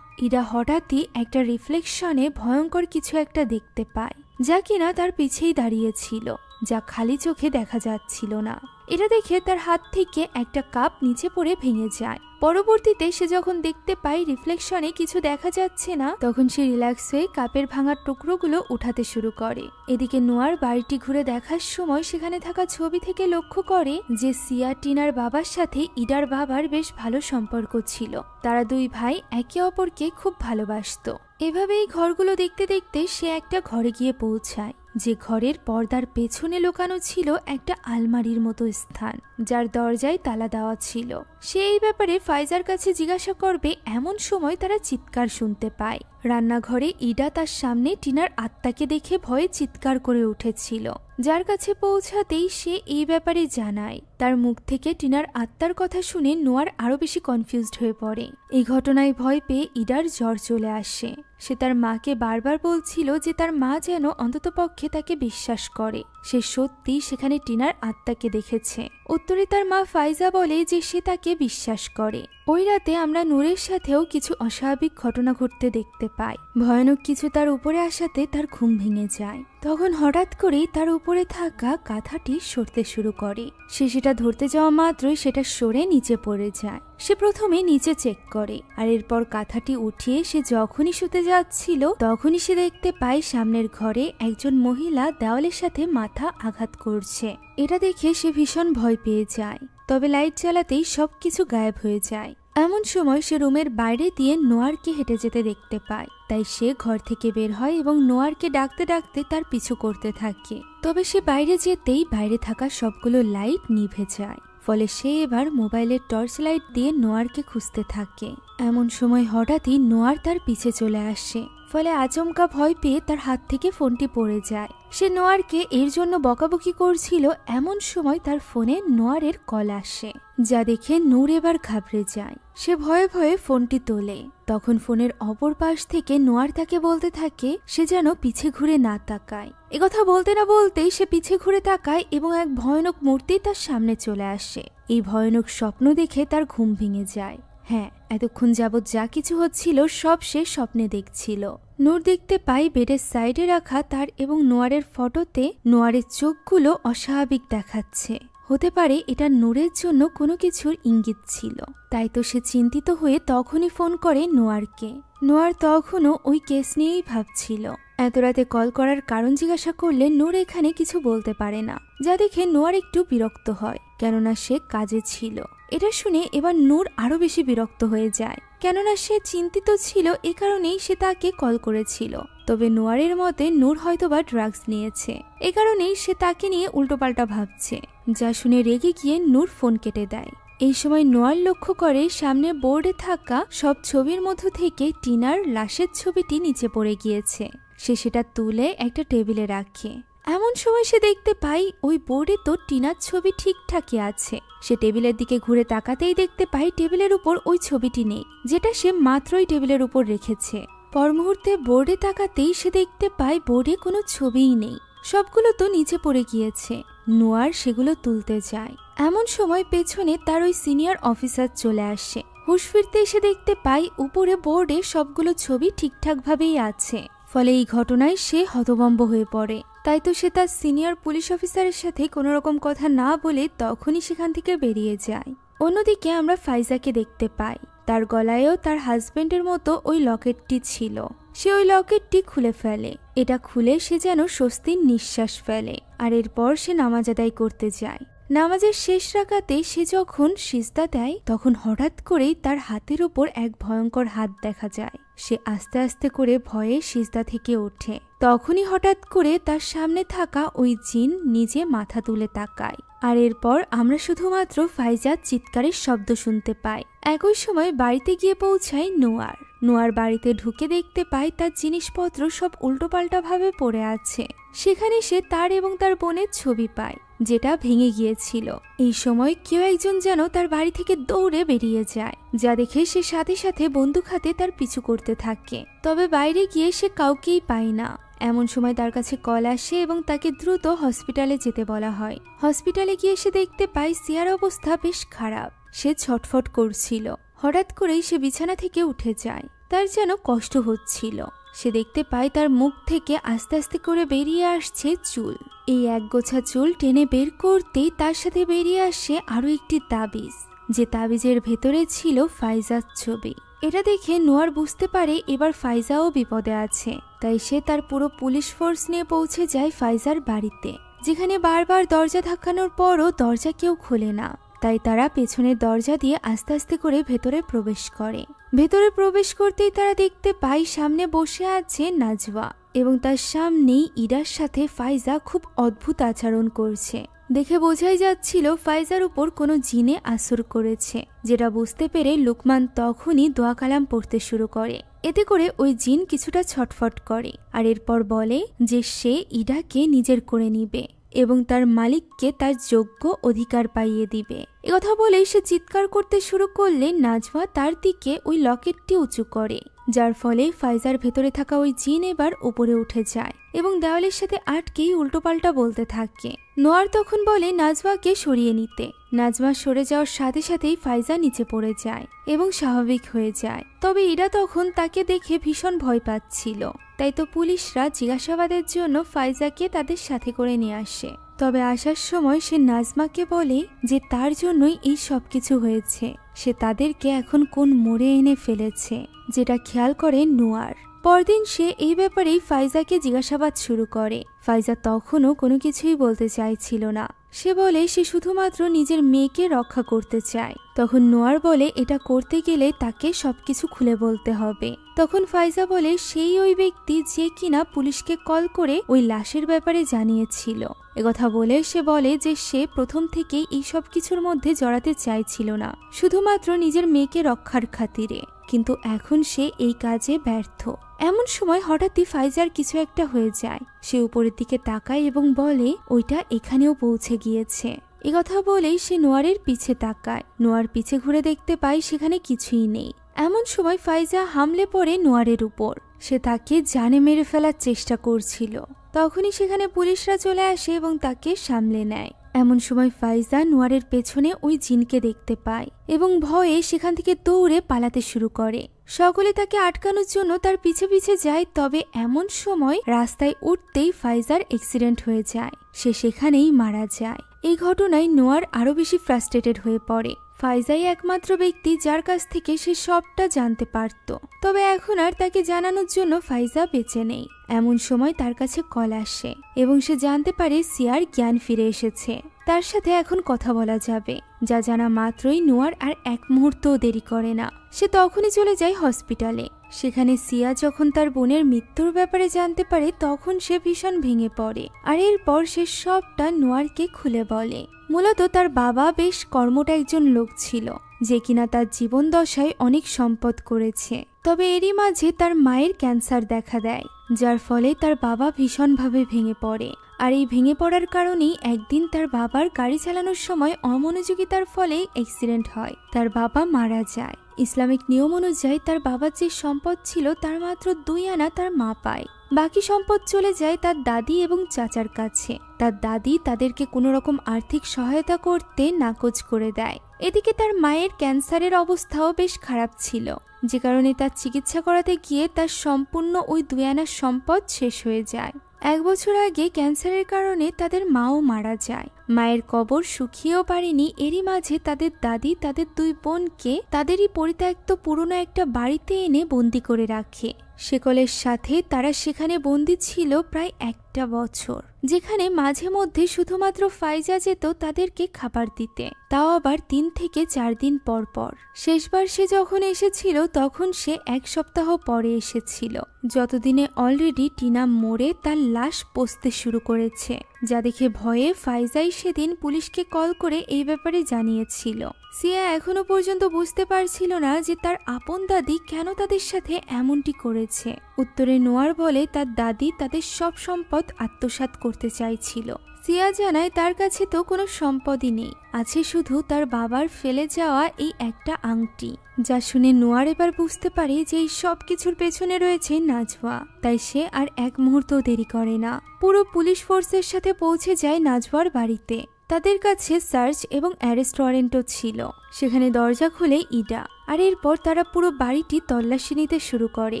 ইডা হঠাৎই একটা রিফ্লেকশনে ভয়ঙ্কর কিছু একটা দেখতে পায়, যা কিনা তার পিছেই দাঁড়িয়েছিল, যা খালি চোখে দেখা যাচ্ছিল না। এটা দেখে তার হাত থেকে একটা কাপ নিচে পড়ে ভেঙে যায়। পরবর্তীতে সে যখন দেখতে পায় রিফ্লেকশনে কিছু দেখা যাচ্ছে না, তখন সে রিল্যাক্স হয়ে কাপের ভাঙার টুকরোগুলো উঠাতে শুরু করে। এদিকে নোয়ার বাড়িটি ঘুরে দেখার সময় সেখানে থাকা ছবি থেকে লক্ষ্য করে যে সিয়া টিনার বাবার সাথে ইডার বাবার বেশ ভালো সম্পর্ক ছিল। তারা দুই ভাই একে অপরকে খুব ভালোবাসতো। এভাবেই ঘরগুলো দেখতে দেখতে সে একটা ঘরে গিয়ে পৌঁছায়, যে ঘরের পর্দার পেছনে লুকানো ছিল একটা আলমারির মতো স্থান, যার দরজায় তালা দেওয়া ছিল। সে এই ব্যাপারে ফাইজার কাছে জিজ্ঞাসা করবে এমন সময় তারা চিৎকার শুনতে পায়। রান্নাঘরে ইডা তার সামনে টিনার আত্মাকে দেখে ভয়ে চিৎকার করে উঠেছিল, যার কাছে পৌঁছাতেই সে এই ব্যাপারে জানায়। তার মুখ থেকে টিনার আত্মার কথা শুনে নোয়ার আরো বেশি কনফিউজড হয়ে পড়ে। এই ঘটনায় ভয় পেয়ে ইডার জ্বর চলে আসে। সে তার মাকে বারবার বলছিল যে তার মা যেন অন্ততপক্ষে তাকে বিশ্বাস করে সে সত্যি সেখানে টিনার আত্মাকে দেখেছে। উত্তরে তার মা ফাইজা বলে যে সে তাকে বিশ্বাস করে। ওই রাতে আমরা নূরের সাথেও কিছু অস্বাভাবিক ঘটনা ঘটতে দেখতে পাই। ভয়ানক কিছু তার উপরে আসাতে তার ঘুম ভেঙে যায়। তখন হঠাৎ করেই তার উপরে থাকা কাঁথাটি সরতে শুরু করে। সে সেটা ধরতে যাওয়া মাত্রই সেটা সরে নিচে পড়ে যায়। সে প্রথমে নিচে চেক করে, আর এরপর কাঁথাটি উঠিয়ে সে যখনই শুতে যাচ্ছিল তখনই সে দেখতে পায় সামনের ঘরে একজন মহিলা দেওয়ালের সাথে মাথা আঘাত করছে। এটা দেখে সে ভীষণ ভয় পেয়ে যায়। তবে লাইট জ্বালাতেই সবকিছু গায়েব হয়ে যায়। এমন সময় সে রুমের বাইরে দিয়ে নোয়ারকে হেঁটে যেতে দেখতে পায়। তাই সে ঘর থেকে বের হয় এবং নোয়ারকে ডাকতে ডাকতে তার পিছু করতে থাকে। তবে সে বাইরে যেতেই বাইরে থাকা সবগুলো লাইট নিভে যায়। ফলে সে এবার মোবাইলের টর্চ লাইট দিয়ে নোয়ারকে খুঁজতে থাকে। এমন সময় হঠাৎই নোয়ার তার পিছে চলে আসে। ফলে আচমকা ভয় পেয়ে তার হাত থেকে ফোনটি পড়ে যায়। সে নোয়ারকে এর জন্য বকাবকি করছিল। এমন সময় তার ফোনে নোয়ারের কল আসে, যা দেখে নূর এবার ঘাবড়ে যায়। সে ভয়ে ভয়ে ফোনটি তোলে। তখন ফোনের অপর পাশ থেকে নোয়ার তাকে বলতে থাকে সে যেন পিছে ঘুরে না তাকায়। একথা বলতে না বলতেই সে পিছে ঘুরে তাকায় এবং এক ভয়ানক মূর্তি তার সামনে চলে আসে। এই ভয়ানক স্বপ্ন দেখে তার ঘুম ভেঙে যায়। হ্যাঁ, এতক্ষণ যাবৎ যা কিছু হচ্ছিল সব সে স্বপ্নে দেখছিল। নূর দেখতে পাই বেডের সাইডে রাখা তার এবং নোয়ারের ফটোতে নোয়ারের চোখগুলো অস্বাভাবিক দেখাচ্ছে। হতে পারে এটা নূরের জন্য কোনো কিছুর ইঙ্গিত ছিল। তাই তো সে চিন্তিত হয়ে তখনই ফোন করে নোয়ারকে। নোয়ার তখনও ওই কেস নিয়েই ভাবছিল। এত রাতে কল করার কারণ জিজ্ঞাসা করলে নূর এখানে কিছু বলতে পারে না, যা দেখে নোয়ার একটু বিরক্ত হয়, কেননা সে কাজে ছিল। এটা শুনে এবার নূর আরো বেশি বিরক্ত হয়ে যায়, কেননা সে চিন্তিত ছিল, এ কারণেই সে তাকে কল করেছিল। তবে নোয়ারের মতে নূর হয়তোবা ড্রাগস নিয়েছে, এ কারণেই সে তাকে নিয়ে উল্টোপাল্টা ভাবছে। যা শুনে রেগে গিয়ে নূর ফোন কেটে দেয়। এই সময় নোয়ার লক্ষ্য করে সামনে বোর্ডে থাকা সব ছবির মধ্য থেকে টিনার লাশের ছবিটি নিচে পড়ে গিয়েছে। সে সেটা তুলে একটা টেবিলে রাখে। এমন সময় সে দেখতে পাই ওই বোর্ডে তো টিনার ছবি ঠিকঠাকই আছে। সে টেবিলের দিকে ঘুরে তাকাতেই দেখতে পাই টেবিলের উপর ওই ছবিটি নেই, যেটা সে মাত্রই টেবিলের উপর রেখেছে। পর মুহূর্তে বোর্ডে তাকাতেই সে দেখতে পায় বোর্ডে কোনো ছবিই নেই। সবগুলো তো নিচে পড়ে গিয়েছে। নোয়ার সেগুলো তুলতে যায়। এমন সময় পেছনে তার ওই সিনিয়র অফিসার চলে আসে। হুঁশ ফিরতে এসে দেখতে পাই উপরে বোর্ডে সবগুলো ছবি ঠিকঠাকভাবেই আছে। ফলে এই ঘটনায় সে হতভম্ব হয়ে পড়ে। তাই তো সে তার সিনিয়র পুলিশ অফিসারের সাথে কোনো রকম কথা না বলে তখনই সেখান থেকে বেরিয়ে যায়। অন্যদিকে আমরা ফাইজাকে দেখতে পাই। তার গলায়ও তার হাজবেন্ডের মতো ওই লকেটটি ছিল। সে ওই লকেটটি খুলে ফেলে। এটা খুলে সে যেন স্বস্তির নিঃশ্বাস ফেলে। আর এরপর সে নামাজ আদায় করতে যায়। নামাজের শেষ রাকাতে সে যখন সিজদা দেয় তখন হঠাৎ করেই তার হাতের উপর এক ভয়ঙ্কর হাত দেখা যায়। সে আস্তে আস্তে করে ভয়ে সিজদা থেকে ওঠে। তখনই হঠাৎ করে তার সামনে থাকা ওই জিন নিজে মাথা তুলে তাকায়। আর এরপর আমরা শুধুমাত্র ফাইজার চিৎকারের শব্দ শুনতে পাই। একই সময় বাড়িতে গিয়ে পৌঁছায় নোয়ার। নোয়ার বাড়িতে ঢুকে দেখতে পায় তার জিনিসপত্র সব উল্টোপাল্টা ভাবে পড়ে আছে। সেখানে সে তার এবং তার বোনের ছবি পায়, যেটা ভেঙে গিয়েছিল। এই সময় কেউ একজন যেন তার বাড়ি থেকে দৌড়ে বেরিয়ে যায়, যা দেখে সে সাথে সাথে বন্দুক হাতে তার পিছু করতে থাকে। তবে বাইরে গিয়ে সে কাউকেই পায় না। এমন সময় তার কাছে কল আসে এবং তাকে দ্রুত হসপিটালে যেতে বলা হয়। হসপিটালে গিয়ে সে দেখতে পায় সিয়ার অবস্থা বেশ খারাপ। সে ছটফট করছিল। হঠাৎ করেই সে বিছানা থেকে উঠে যায়। তার যেন কষ্ট হচ্ছিল। সে দেখতে পায় তার মুখ থেকে আস্তে আস্তে করে বেরিয়ে আসছে চুল। এই একগোছা চুল টেনে বের করতেই তার সাথে বেরিয়ে আসে আরো একটি তাবিজ, যে তাবিজের ভেতরে ছিল ফাইজার ছবি। এটা দেখে নোয়ার বুঝতে পারে এবার ফাইজাও বিপদে আছে। তাই সে তার পুরো পুলিশ ফোর্স নিয়ে পৌঁছে যায় ফাইজার বাড়িতে, যেখানে বারবার দরজা ধাক্কানোর পরও দরজা কেউ খোলে না। তাই তারা পেছনের দরজা দিয়ে আস্তে আস্তে করে ভেতরে প্রবেশ করে। ভেতরে প্রবেশ করতেই তারা দেখতে পায় সামনে বসে আছে নাজওয়া এবং তার সামনেই ইরার সাথে ফাইজা খুব অদ্ভুত আচরণ করছে। দেখে বোঝাই যাচ্ছিল ফাইজার উপর কোনো জিনে আসর করেছে, যেটা বুঝতে পেরে লুকমান তখনই দোয়া কালাম পড়তে শুরু করে। এতে করে ওই জিন কিছুটা ছটফট করে আর এরপর বলে যে সে ইরাকে নিজের করে নিবে এবং তার মালিককে তার যোগ্য অধিকার পাইয়ে দিবে। একথা বলেই সে চিৎকার করতে শুরু করলে নাজওয়া তার দিকে ওই লকেটটি উঁচু করে, যার ফলে ফাইজার ভেতরে থাকা ওই জিন এবার উপরে উঠে যায় এবং দেওয়ালের সাথে আটকেই উল্টোপাল্টা বলতে থাকে। নোয়ার তখন বলে নাজওয়াকে সরিয়ে নিতে। নাজওয়া সরে যাওয়ার সাথে সাথেই ফাইজা নিচে পড়ে যায় এবং স্বাভাবিক হয়ে যায়। তবে ইরা তখন তাকে দেখে ভীষণ ভয় পাচ্ছিল। তাই তো পুলিশরা জিজ্ঞাসাবাদের জন্য ফাইজাকে তাদের সাথে করে নিয়ে আসে। তবে আসার সময় সে নাজমাকে বলে যে তার জন্যই এই সবকিছু হয়েছে। সে তাদেরকে এখন কোন মোড়ে এনে ফেলেছে, যেটা খেয়াল করে নোয়ার। পরদিন সে এই ব্যাপারেই ফাইজাকে জিজ্ঞাসাবাদ শুরু করে। ফাইজা তখনও কোনো কিছুই বলতে চাইছিল না। সে বলে সে শুধুমাত্র নিজের মেয়েকে রক্ষা করতে চায়। তখন নোয়ার বলে এটা করতে গেলে তাকে সবকিছু খুলে বলতে হবে। তখন ফাইজা বলে সেই ওই ব্যক্তি যে কিনা পুলিশকে কল করে ওই লাশের ব্যাপারে জানিয়েছিল। একথা বলে সে বলে যে সে প্রথম থেকেই এই সব কিছুর মধ্যে জড়াতে চাইছিল না, শুধুমাত্র নিজের মেয়েকে রক্ষার খাতিরে, কিন্তু এখন সে এই কাজে ব্যর্থ। এমন সময় হঠাৎই ফাইজার কিছু একটা হয়ে যায়। সে উপরের দিকে তাকায় এবং বলে ওইটা এখানেও পৌঁছে গিয়েছে। একথা বলেই সে নোয়ারের পিছে তাকায়। নোয়ার পিছে ঘুরে দেখতে পায় সেখানে কিছুই নেই। এমন সময় ফাইজা হামলে পড়ে নোয়ারের উপর। সে তাকে জানে মেরে ফেলার চেষ্টা করছিল। তখনই সেখানে পুলিশরা চলে আসে এবং তাকে সামলে নেয়। এমন সময় ফাইজা নোয়ারের পেছনে ওই জিনকে দেখতে পায় এবং ভয়ে সেখান থেকে দৌড়ে পালাতে শুরু করে। সকলে তাকে আটকানোর জন্য তার পিছে পিছে যায়। তবে এমন সময় রাস্তায় উঠতেই ফাইজার অ্যাক্সিডেন্ট হয়ে যায়। সে সেখানেই মারা যায়। এই ঘটনায় নোয়ার আরো বেশি ফ্রাস্ট্রেটেড হয়ে পড়ে। ফাইজাই একমাত্র ব্যক্তি যার কাছ থেকে সে সবটা জানতে পারত। তবে এখন আর তাকে জানানোর জন্য ফাইজা বেঁচে নেই। এমন সময় তার কাছে কল আসে এবং সে জানতে পারে সিয়ার জ্ঞান ফিরে এসেছে। তার সাথে এখন কথা বলা যাবে। যা জানা মাত্রই নোয়ার আর এক মুহূর্তও দেরি করে না। সে তখনই চলে যায় হসপিটালে। সেখানে সিয়া যখন তার বোনের মৃত্যুর ব্যাপারে জানতে পারে তখন সে ভীষণ ভেঙে পড়ে। আর এরপর সে সবটা নোয়ারকে খুলে বলে। মূলত তার বাবা বেশ কর্মঠ একজন লোক ছিল, যে কিনা তার জীবন দশায় অনেক সম্পদ করেছে। তবে এরই মাঝে তার মায়ের ক্যান্সার দেখা দেয়, যার ফলে তার বাবা ভীষণভাবে ভেঙে পড়ে। আর এই ভেঙে পড়ার কারণেই একদিন তার বাবার গাড়ি চালানোর সময় অমনোযোগিতার ফলে অ্যাক্সিডেন্ট হয়। তার বাবা মারা যায়। ইসলামিক নিয়ম অনুযায়ী তার বাবার যে সম্পদ ছিল তার মাত্র 2 আনা তার মা পায়। বাকি সম্পদ চলে যায় তার দাদি এবং চাচার কাছে। তার দাদি তাদেরকে কোনো রকম আর্থিক সহায়তা করতে নাকচ করে দেয়। এদিকে তার মায়ের ক্যান্সারের অবস্থাও বেশ খারাপ ছিল, যে কারণে তার চিকিৎসা করাতে গিয়ে তার সম্পূর্ণ ওই 2 আনার সম্পদ শেষ হয়ে যায়। 1 বছর আগে ক্যান্সারের কারণে তাদের মাও মারা যায়। মায়ের কবর শুকিয়েও পারেনি, এরই মাঝে তাদের দাদি তাদের 2 বোনকে তাদেরই পরিত্যক্ত পুরনো একটা বাড়িতে এনে বন্দি করে রাখে। শেকলের সাথে তারা সেখানে বন্দি ছিল প্রায় 1 বছর, যেখানে মাঝে মধ্যে শুধুমাত্র ফাইজা যেত তাদেরকে খাবার দিতে, তাও আবার 3 থেকে 4 দিন পর পর। শেষবার সে যখন এসেছিল তখন সে 1 সপ্তাহ পরে এসেছিল, যতদিনে অলরেডি টিনা মরে তার লাশ পচতে শুরু করেছে, যা দেখে ভয়ে ফাইজাই সেদিন পুলিশকে কল করে এই ব্যাপারে জানিয়েছিল। সিয়া এখনো পর্যন্ত বুঝতে পারছিল না যে তার আপন দাদি কেন তাদের সাথে এমনটি করেছে। উত্তরে নোয়ার বলে তার দাদি তাদের সব সম্পদ আত্মসাৎ করতে চাইছিল। সিয়া জানায় তার কাছে তো কোনো সম্পদই নেই, আছে শুধু তার বাবার ফেলে যাওয়া এই একটা আংটি। যা শুনে নোয়ার এবার বুঝতে পারে যে এই সব কিছুর পেছনে রয়েছে নাজওয়া, তাই সে আর 1 মুহূর্ত দেরি করে না। পুরো পুলিশ ফোর্সের সাথে পৌঁছে যায় নাজওয়ার বাড়িতে। তাদের কাছে সার্চ এবং অ্যারেস্ট ওয়ারেন্টও ছিল। সেখানে দরজা খুলে ইডা, আর এরপর তারা পুরো বাড়িটি তল্লাশি নিতে শুরু করে,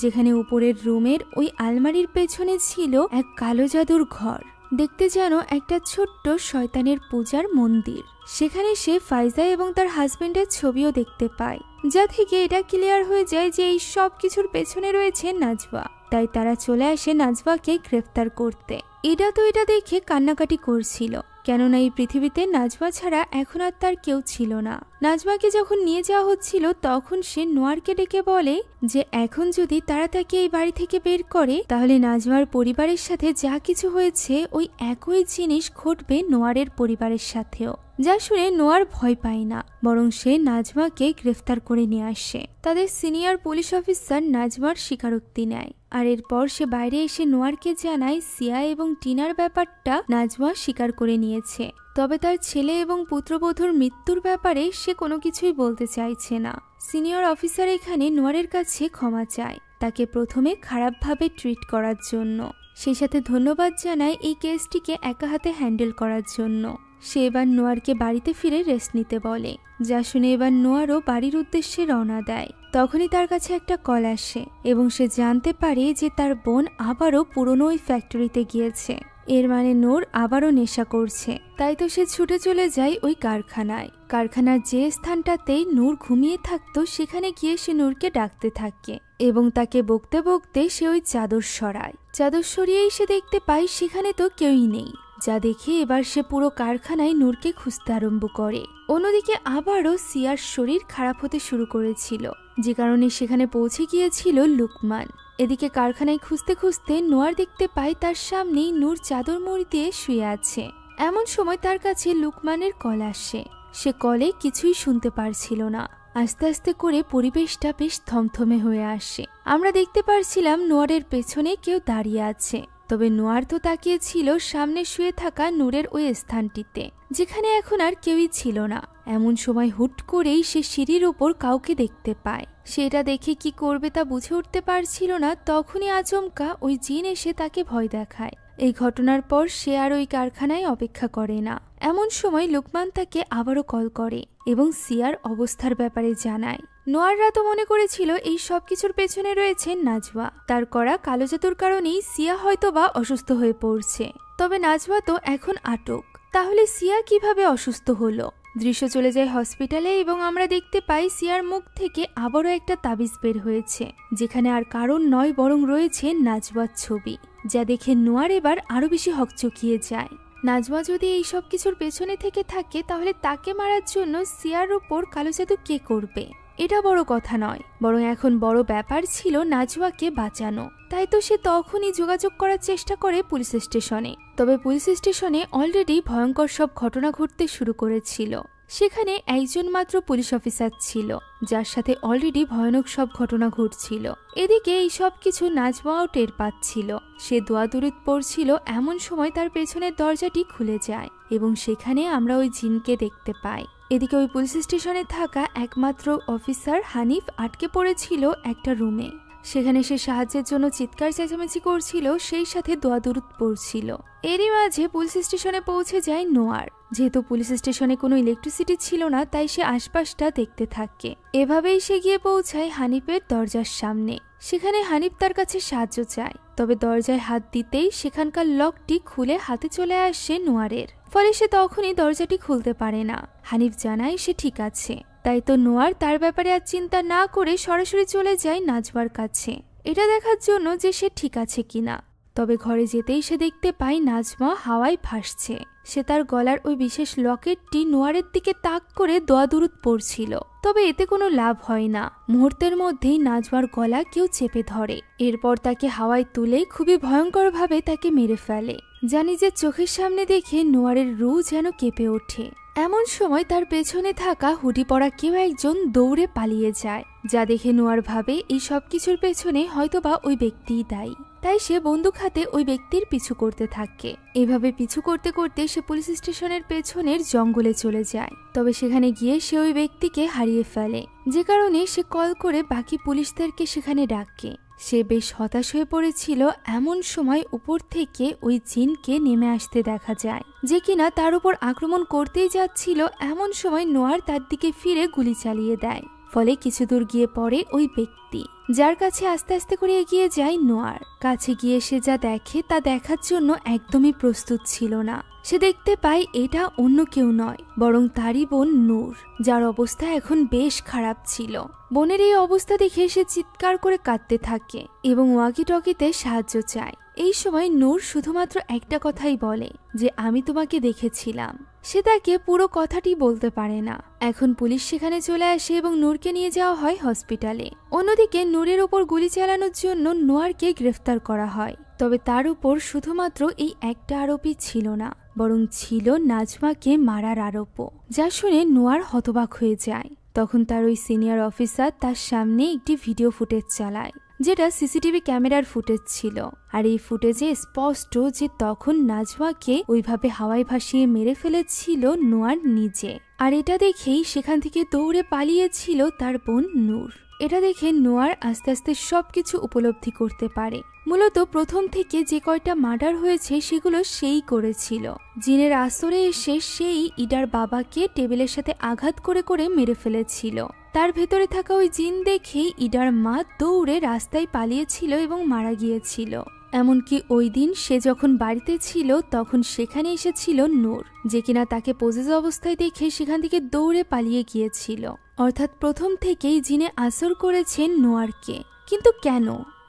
যেখানে উপরের রুমের ওই আলমারির পেছনে ছিল এক কালো জাদুর ঘর, দেখতে যেন একটা ছোট্ট শয়তানের পূজার মন্দির। সেখানে সে ফাইজা এবং তার হাজবেন্ডের ছবিও দেখতে পায়, যা থেকে এটা ক্লিয়ার হয়ে যায় যে এই সব কিছুর পেছনে রয়েছে নাজওয়া। তাই তারা চলে আসে নাজওয়াকে গ্রেফতার করতে। ইডা তো এটা দেখে কান্নাকাটি করছিল, কেননা এই পৃথিবীতে নাজওয়া ছাড়া এখন আর তার কেউ ছিল না। নাজওয়াকে যখন নিয়ে যাওয়া হচ্ছিল তখন সে নোয়ারকে ডেকে বলে যে এখন যদি তারা তাকে এই বাড়ি থেকে বের করে তাহলে নাজওয়ার পরিবারের সাথে যা কিছু হয়েছে ওই একই জিনিস ঘটবে নোয়ারের পরিবারের সাথেও। যা শুনে নোয়ার ভয় পায় না, বরং সে নাজওয়াকে গ্রেফতার করে নিয়ে আসে। তাদের সিনিয়র পুলিশ অফিসার নাজওয়ার স্বীকারোক্তি নেয়, আর এরপর সে বাইরে এসে নোয়ারকে জানায় সিয়া এবং টিনার ব্যাপারটা নাজওয়া স্বীকার করে নিয়েছে, তবে তার ছেলে এবং পুত্রবধূর মৃত্যুর ব্যাপারে সে কোনো কিছুই বলতে চাইছে না। সিনিয়র অফিসার এখানে নোয়ারের কাছে ক্ষমা চায়, তাকে প্রথমে খারাপভাবে ট্রিট করার জন্য। সেই সাথে ধন্যবাদ জানায় এই কেসটিকে একা হাতে হ্যান্ডেল করার জন্য। সে এবার নোয়ারকে বাড়িতে ফিরে রেস্ট নিতে বলে, যা শুনে এবার নোয়ারও বাড়ির উদ্দেশ্যে রওনা দেয়। তখনই তার কাছে একটা কল আসে এবং সে জানতে পারে যে তার বোন আবারও পুরনো ওই ফ্যাক্টরিতে গিয়েছে। এর মানে নূর আবারও নেশা করছে। তাই তো সে ছুটে চলে যায় ওই কারখানায়। কারখানার যে স্থানটাতেই নূর ঘুমিয়ে থাকতো সেখানে গিয়ে সে নূরকে ডাকতে থাকে এবং তাকে বকতে বকতে সে ওই চাদর সরায়। চাদর সরিয়েই সে দেখতে পায় সেখানে তো কেউই নেই, যা দেখে এবার সে পুরো কারখানায় নূরকে খুঁজতে আরম্ভ করে। অন্যদিকে আবারও সিয়ার শরীর খারাপ হতে শুরু করেছিল, যে কারণে সেখানে পৌঁছে গিয়েছিল লুকমান। এদিকে কারখানায় খুঁজতে খুঁজতে নোয়ার দেখতে পায় তার সামনেই নূর চাদর মুড়ি দিয়ে শুয়ে আছে। এমন সময় তার কাছে লুকমানের কল আসে। সে কলে কিছুই শুনতে পারছিল না। আস্তে আস্তে করে পরিবেশটা বেশ থমথমে হয়ে আসে। আমরা দেখতে পারছিলাম নোয়ারের পেছনে কেউ দাঁড়িয়ে আছে, তবে নোয়ার তো তাকিয়েছিল সামনে শুয়ে থাকা নূরের ওই স্থানটিতে, যেখানে এখন আর কেউই ছিল না। এমন সময় হুট করেই সে সিঁড়ির ওপর কাউকে দেখতে পায়। সেটা দেখে কি করবে তা বুঝে উঠতে পারছিল না। তখনই আচমকা ওই জিন এসে তাকে ভয় দেখায়। এই ঘটনার পর সে আর ওই কারখানায় অপেক্ষা করে না। এমন সময় লুকমান তাকে আবারও কল করে এবং সিয়ার অবস্থার ব্যাপারে জানায়। নোয়াররা তো মনে করেছিল এই সব কিছুর পেছনে রয়েছে নাজওয়া। তার করা কালো জাদুর কারণেই সিয়া হয়তোবা অসুস্থ হয়ে পড়ছে, তবে নাজওয়া তো এখন আটক। তাহলে সিয়া কিভাবে অসুস্থ হলো? দৃশ্য চলে যায় হসপিটালে এবং আমরা দেখতে পাই সিয়ার মুখ থেকে আবারও একটা তাবিজ বের হয়েছে, যেখানে আর কারণ নয় বরং রয়েছে নাজওয়ার ছবি, যা দেখে নোয়ার এবার আরো বেশি হকচকিয়ে যায়। নাজওয়া যদি এই সব কিছুর পেছনে থেকে থাকে তাহলে তাকে মারার জন্য সিয়ার উপর কালো জাদু কে করবে? এটা বড় কথা নয়, বরং এখন বড় ব্যাপার ছিল নাজওয়াকে বাঁচানো। তাই তো সে তখনই যোগাযোগ করার চেষ্টা করে পুলিশ স্টেশনে। তবে পুলিশ স্টেশনে অলরেডি ভয়ঙ্কর সব ঘটনা ঘটতে শুরু করেছিল। সেখানে একজন মাত্র পুলিশ অফিসার ছিল, যার সাথে অলরেডি ভয়ানক সব ঘটনা ঘটছিল। এদিকে এই সব কিছু নাজওয়াও টের পাচ্ছিল। সে দোয়াদুরিত পড়ছিল, এমন সময় তার পেছনের দরজাটি খুলে যায় এবং সেখানে আমরা ওই জিনকে দেখতে পাই। এদিকে ওই পুলিশ স্টেশনে থাকা একমাত্র অফিসার হানিফ আটকে পড়েছিল একটা রুমে। সেখানে সে সাহায্যের জন্য চিৎকার চেঁচামেচি করছিল, সেই সাথে দোয়া দুরুদ পড়ছিল। এরই মাঝে পুলিশ স্টেশনে পৌঁছে যায় নোয়ার। যেহেতু পুলিশ স্টেশনে কোনো ইলেকট্রিসিটি ছিল না, তাই সে আশপাশটা দেখতে থাকে। এভাবেই সে গিয়ে পৌঁছায় হানিফের দরজার সামনে। সেখানে হানিফ তার কাছে সাহায্য চায়, তবে দরজায় হাত দিতেই সেখানকার লকটি খুলে হাতে চলে আসে নোয়ারের। ফলে সে তখনই দরজাটি খুলতে পারে না। হানিফ জানায় সে ঠিক আছে। তাই তো নোয়ার তার ব্যাপারে আর চিন্তা না করে সরাসরি চলে যায় নাজমার কাছে, এটা দেখার জন্য যে সে ঠিক আছে কিনা। তবে ঘরে যেতেই সে দেখতে পায় নাজমা হাওয়ায় ভাসছে। সে তার গলার ওই বিশেষ লকেটটি নোয়ারের দিকে তাক করে দোয়া দুরুদ পড়ছিল, তবে এতে কোনো লাভ হয় না। মুহূর্তের মধ্যেই নাজমার গলা কেউ চেপে ধরে। এরপর তাকে হাওয়ায় তুলে খুবই ভয়ঙ্করভাবে তাকে মেরে ফেলে। জানি যে চোখের সামনে দেখে নোয়ারের রুহ যেন কেঁপে ওঠে। এমন সময় তার পেছনে থাকা হুডি পরা কেউ একজন দৌড়ে পালিয়ে যায়, যা দেখে নোয়ার ভাবে এই সব কিছুর পেছনে হয়তোবা ওই ব্যক্তিই দায়ী। তাই সে বন্দুক হাতে ওই ব্যক্তির পিছু করতে থাকে। এভাবে পিছু করতে করতে সে পুলিশ স্টেশনের পেছনের জঙ্গলে চলে যায়। তবে সেখানে গিয়ে সে ওই ব্যক্তিকে হারিয়ে ফেলে, যে কারণে সে কল করে বাকি পুলিশদেরকে সেখানে ডাকে। সে বেশ হতাশ হয়ে পড়েছিল। এমন সময় উপর থেকে ওই জিনকে নেমে আসতে দেখা যায়, যে কিনা তার উপর আক্রমণ করতেই যাচ্ছিল। এমন সময় নোয়ার তার দিকে ফিরে গুলি চালিয়ে দেয়। ফলে কিছু দূর গিয়ে পড়ে ওই ব্যক্তি, যার কাছে আস্তে আস্তে করে এগিয়ে যায় নোয়ার। কাছে গিয়ে সে যা দেখে তা দেখার জন্য একদমই প্রস্তুত ছিল না। সে দেখতে পায় এটা অন্য কেউ নয়, বরং তারই বোন নূর, যার অবস্থা এখন বেশ খারাপ ছিল। বোনের এই অবস্থা দেখে সে চিৎকার করে কাঁদতে থাকে এবং ওয়াকি টকিতে সাহায্য চায়। এই সময় নূর শুধুমাত্র একটা কথাই বলে যে আমি তোমাকে দেখেছিলাম। সে তাকে পুরো কথাটি বলতে পারে না। এখন পুলিশ সেখানে চলে আসে এবং নূরকে নিয়ে যাওয়া হয় হসপিটালে। অন্যদিকে নূরের ওপর গুলি চালানোর জন্য নোয়ারকে গ্রেফতার করা হয়। তবে তার উপর শুধুমাত্র এই একটা আরোপই ছিল না, বরং ছিল নাজমাকে মারার আরোপও, যা শুনে নোয়ার হতবাক হয়ে যায়। তখন তার ওই সিনিয়র অফিসার তার সামনে একটি ভিডিও ফুটেজ চালায়, যেটা সিসিটিভি ক্যামেরার ফুটেজ ছিল। আর এই ফুটেজে স্পষ্ট যে তখন নাজমাকে ওইভাবে হাওয়ায় ভাসিয়ে মেরে ফেলেছিল নোয়ার নিজে। আর এটা দেখেই সেখান থেকে দৌড়ে পালিয়েছিল তার বোন নূর। এটা দেখে নোয়ার আস্তে আস্তে সবকিছু উপলব্ধি করতে পারে। মূলত প্রথম থেকে যে কয়টা মার্ডার হয়েছে সেগুলো সেই করেছিল। জিনের আসরে এসে সেই ইডার বাবাকে টেবিলের সাথে আঘাত করে করে মেরে ফেলেছিল। তার ভেতরে থাকা ওই জিন দেখেই ইডার মা দৌড়ে রাস্তায় পালিয়েছিল এবং মারা গিয়েছিল। এমনকি ওই দিন সে যখন বাড়িতে ছিল তখন সেখানে এসেছিল নূর, যে কিনা তাকে পজেস অবস্থায় দেখে সেখান থেকে দৌড়ে পালিয়ে গিয়েছিল। অর্থাৎ প্রথম থেকেই জিনে আসর করেছেন নোয়ারকে। কিন্তু কেন,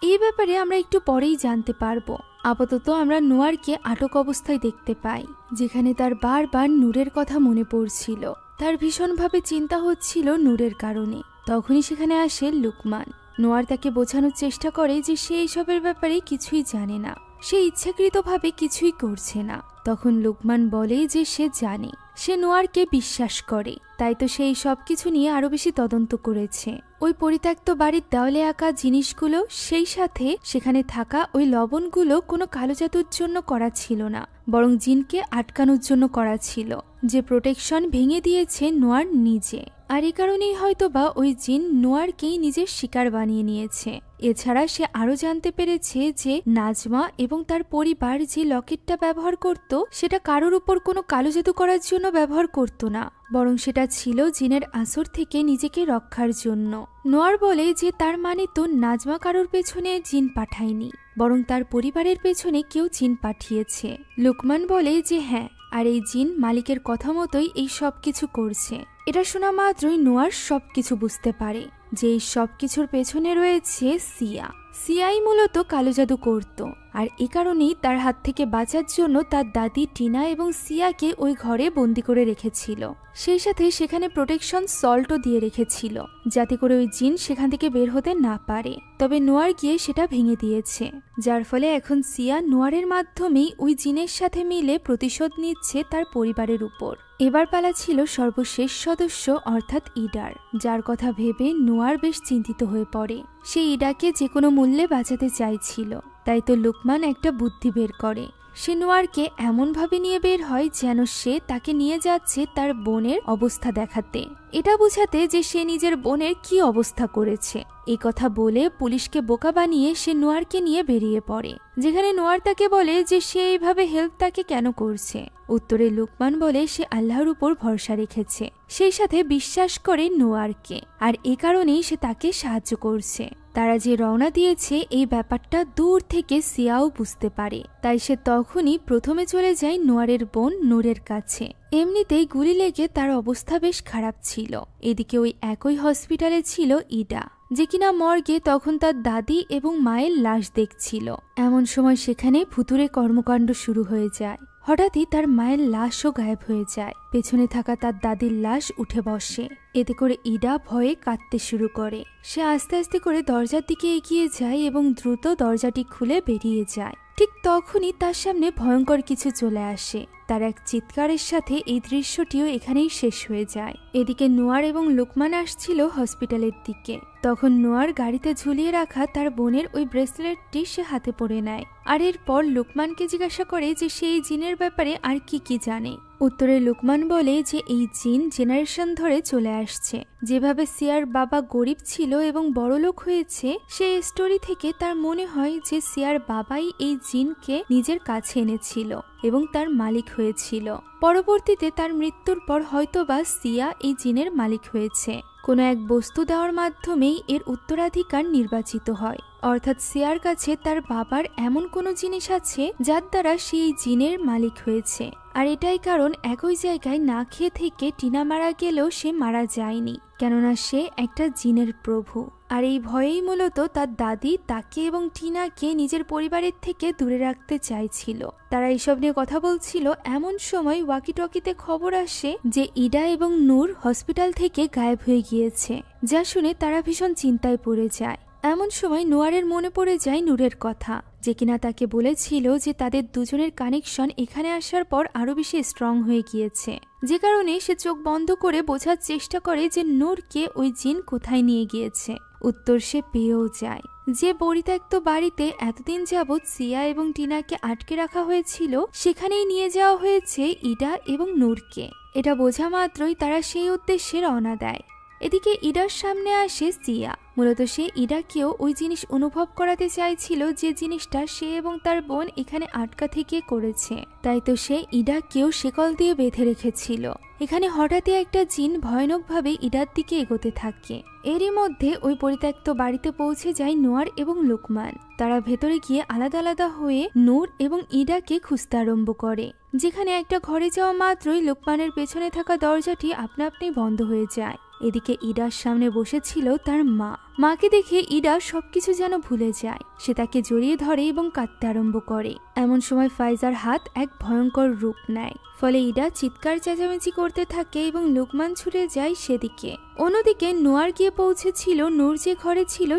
এই ব্যাপারে আমরা একটু পরেই জানতে পারবো। আপাতত আমরা নোয়ারকে আটক অবস্থায় দেখতে পাই, যেখানে তার বারবার নূরের কথা মনে পড়ছিল। তার ভীষণভাবে চিন্তা হচ্ছিল নূরের কারণে। তখনই সেখানে আসে লুকমান। নোয়ার তাকে বোঝানোর চেষ্টা করে যে সে এইসবের ব্যাপারে কিছুই জানে না, সে ইচ্ছাকৃতভাবে কিছুই করছে না। তখন লুকমান বলে যে সে জানে, সে নোয়ারকে বিশ্বাস করে, তাই তো সে এই সবকিছু নিয়ে আরো বেশি তদন্ত করেছে। ওই পরিত্যক্ত বাড়ির দেওয়ালে আঁকা জিনিসগুলো, সেই সাথে সেখানে থাকা ওই লবণগুলো কোনো কালো জাদুর জন্য করা ছিল না, বরং জিনকে আটকানোর জন্য করা ছিল, যে প্রোটেকশন ভেঙে দিয়েছে নোয়ার নিজে। আর এই কারণেই হয়তোবা ওই জিন নোয়ারকেই নিজের শিকার বানিয়ে নিয়েছে। এছাড়া সে আরো জানতে পেরেছে যে নাজমা এবং তার পরিবার যে লকেটটা ব্যবহার করত, সেটা কারোর উপর কোনো কালো জাদু করার জন্য ব্যবহার করত না, বরং সেটা ছিল জিনের আসর থেকে নিজেকে রক্ষার জন্য। নোয়ার বলে যে তার মানে তো নাজমা কারোর পেছনে জিন পাঠায়নি, বরং তার পরিবারের পেছনে কেউ জিন পাঠিয়েছে। লুকমান বলে যে হ্যাঁ, আর এই জিন মালিকের কথা মতোই এই সব কিছু করছে। এটা শোনা মাত্রই নোয়ার সবকিছু বুঝতে পারে যে এই সবকিছুর পেছনে রয়েছে সিয়া। সিয়াই মূলত কালো জাদু করত, আর এ কারণেই তার হাত থেকে বাঁচার জন্য তার দাদি টিনা এবং সিয়াকে ওই ঘরে বন্দি করে রেখেছিল। সেই সাথে সেখানে প্রোটেকশন সল্টও দিয়ে রেখেছিল, যাতে করে ওই জিন সেখান থেকে বের হতে না পারে। তবে নোয়ার গিয়ে সেটা ভেঙে দিয়েছে, যার ফলে এখন সিয়া নোয়ারের মাধ্যমেই ওই জিনের সাথে মিলে প্রতিশোধ নিচ্ছে তার পরিবারের উপর। এবার পালা ছিল সর্বশেষ সদস্য অর্থাৎ ইডার, যার কথা ভেবে নোয়ার বেশ চিন্তিত হয়ে পড়ে। সে ইডাকে যে কোনো মূল্যে বাঁচাতে চাইছিল, তাই তো লুকমান একটা বুদ্ধি বের করে। সে নোয়ারকে এমনভাবে নিয়ে বের হয় যেন সে তাকে নিয়ে যাচ্ছে তার বোনের অবস্থা দেখাতে, এটা বোঝাতে যে সে নিজের বোনের কি অবস্থা করেছে। এই কথা বলে পুলিশকে বোকা বানিয়ে সে নোয়ারকে নিয়ে বেরিয়ে পড়ে, যেখানে নোয়ার তাকে বলে যে সে এইভাবে হেল্প তাকে কেন করছে। উত্তরে লুকমান বলে সে আল্লাহর উপর ভরসা রেখেছে, সেই সাথে বিশ্বাস করে নোয়ারকে, আর এ কারণেই সে তাকে সাহায্য করছে। তারা যে রওনা দিয়েছে এই ব্যাপারটা দূর থেকে সিয়াও বুঝতে পারে, তাই সে তখনই প্রথমে চলে যায় নোয়ারের বোন নূরের কাছে। এমনিতেই গুলি লেগে তার অবস্থা বেশ খারাপ ছিল। এদিকে ওই একই হসপিটালে ছিল ইডা, যে কিনা মর্গে তখন তার দাদি এবং মায়ের লাশ দেখছিল। এমন সময় সেখানে ভুতুড়ে কর্মকাণ্ড শুরু হয়ে যায়। হঠাৎই তার মায়ের লাশও গায়েব হয়ে যায়, পেছনে থাকা তার দাদির লাশ উঠে বসে। এতে করে ইডা ভয়ে কাঁদতে শুরু করে। সে আস্তে আস্তে করে দরজার দিকে এগিয়ে যায় এবং দ্রুত দরজাটি খুলে বেরিয়ে যায়। ঠিক তখনই তার সামনে ভয়ঙ্কর কিছু চলে আসে। তার এক চিৎকারের সাথে এই দৃশ্যটিও এখানেই শেষ হয়ে যায়। এদিকে নোয়ার এবং লুকমান আসছিল হসপিটালের দিকে। তখন নোয়ার গাড়িতে ঝুলিয়ে রাখা তার বোনের ওই ব্রেসলেটটি সে হাতে পরে নেয়, আর এরপর লুকমানকে জিজ্ঞাসা করে যে সে এই জিনের ব্যাপারে আর কি কি জানে। উত্তরে লুকমান বলে যে এই জিন জেনারেশন ধরে চলে আসছে। যেভাবে সিয়ার বাবা গরিব ছিল এবং বড়লোক হয়েছে, সেই স্টোরি থেকে তার মনে হয় যে সিয়ার বাবাই এই জিনকে নিজের কাছে এনেছিল এবং তার মালিক হয়েছিল। পরবর্তীতে তার মৃত্যুর পর হয়তোবা সিয়া এই জিনের মালিক হয়েছে। কোনো এক বস্তু দেওয়ার মাধ্যমেই এর উত্তরাধিকার নির্বাচিত হয়, অর্থাৎ সিয়ার কাছে তার বাবার এমন কোনো জিনিস আছে যার দ্বারা সে এই জিনের মালিক হয়েছে। আর এটাই কারণ একই জায়গায় না খেয়ে থেকে টিনা মারা গেলেও সে মারা যায়নি, কেননা সে একটা জিনের প্রভু। আর এই ভয়েই মূলত তার দাদি তাকে এবং টিনাকে নিজের পরিবারের থেকে দূরে রাখতে চাইছিল। তারা এইসব নিয়ে কথা বলছিল, এমন সময় ওয়াকিটকিতে খবর আসে যে ইডা এবং নূর হসপিটাল থেকে গায়েব হয়ে গিয়েছে, যা শুনে তারা ভীষণ চিন্তায় পড়ে যায়। এমন সময় নোয়ারের মনে পড়ে যায় নূরের কথা, যে কিনা তাকে বলেছিল যে তাদের দুজনের কানেকশন এখানে আসার পর আরো বেশি স্ট্রং হয়ে গিয়েছে, যে কারণে সে চোখ বন্ধ করে বোঝার চেষ্টা করে যে নূরকে ওই জিন কোথায় নিয়ে গিয়েছে। উত্তর সে পেয়েও যায়। যে পরিত্যক্ত বাড়িতে এতদিন যাবৎ সিয়া এবং টিনাকে আটকে রাখা হয়েছিল, সেখানেই নিয়ে যাওয়া হয়েছে ইডা এবং নূরকে। এটা বোঝা মাত্রই তারা সেই উদ্দেশ্যে রওনা দেয়। এদিকে ইডার সামনে আসে সিয়া। মূলত সে ইডাকেও ওই জিনিস অনুভব করাতে চাইছিল যে জিনিসটা সে এবং তার বোন এখানে আটকা থেকে করেছে। তাই তো সে ইডাকেও শেকল দিয়ে বেঁধে রেখেছিল। এখানে হঠাৎই একটা জিন ভয়ানকভাবে ইডার দিকে এগোতে থাকে। এরই মধ্যে ওই পরিত্যক্ত বাড়িতে পৌঁছে যায় নোয়ার এবং লুকমান। তারা ভেতরে গিয়ে আলাদা আলাদা হয়ে নূর এবং ইডাকে খুঁজতে আরম্ভ করে, যেখানে একটা ঘরে যাওয়া মাত্রই লুকমানের পেছনে থাকা দরজাটি আপনা আপনি বন্ধ হয়ে যায়। এদিকে ইডার সামনে বসেছিল তার মা। মাকে দেখে ইডা সবকিছু যেন ভুলে যায়। সে তাকে জড়িয়ে ধরে এবং কাঁদতে আরম্ভ করে। এমন সময় ফাইজার হাত এক ভয়ঙ্কর রূপ নেয়, ফলে ইডা চিৎকার চেঁচামেচি করতে থাকে এবং লুকমান ছুটে যায় সেদিকে। অন্যদিকে নোয়ার গিয়ে পৌঁছেছিল নূর যে ঘরে ছিল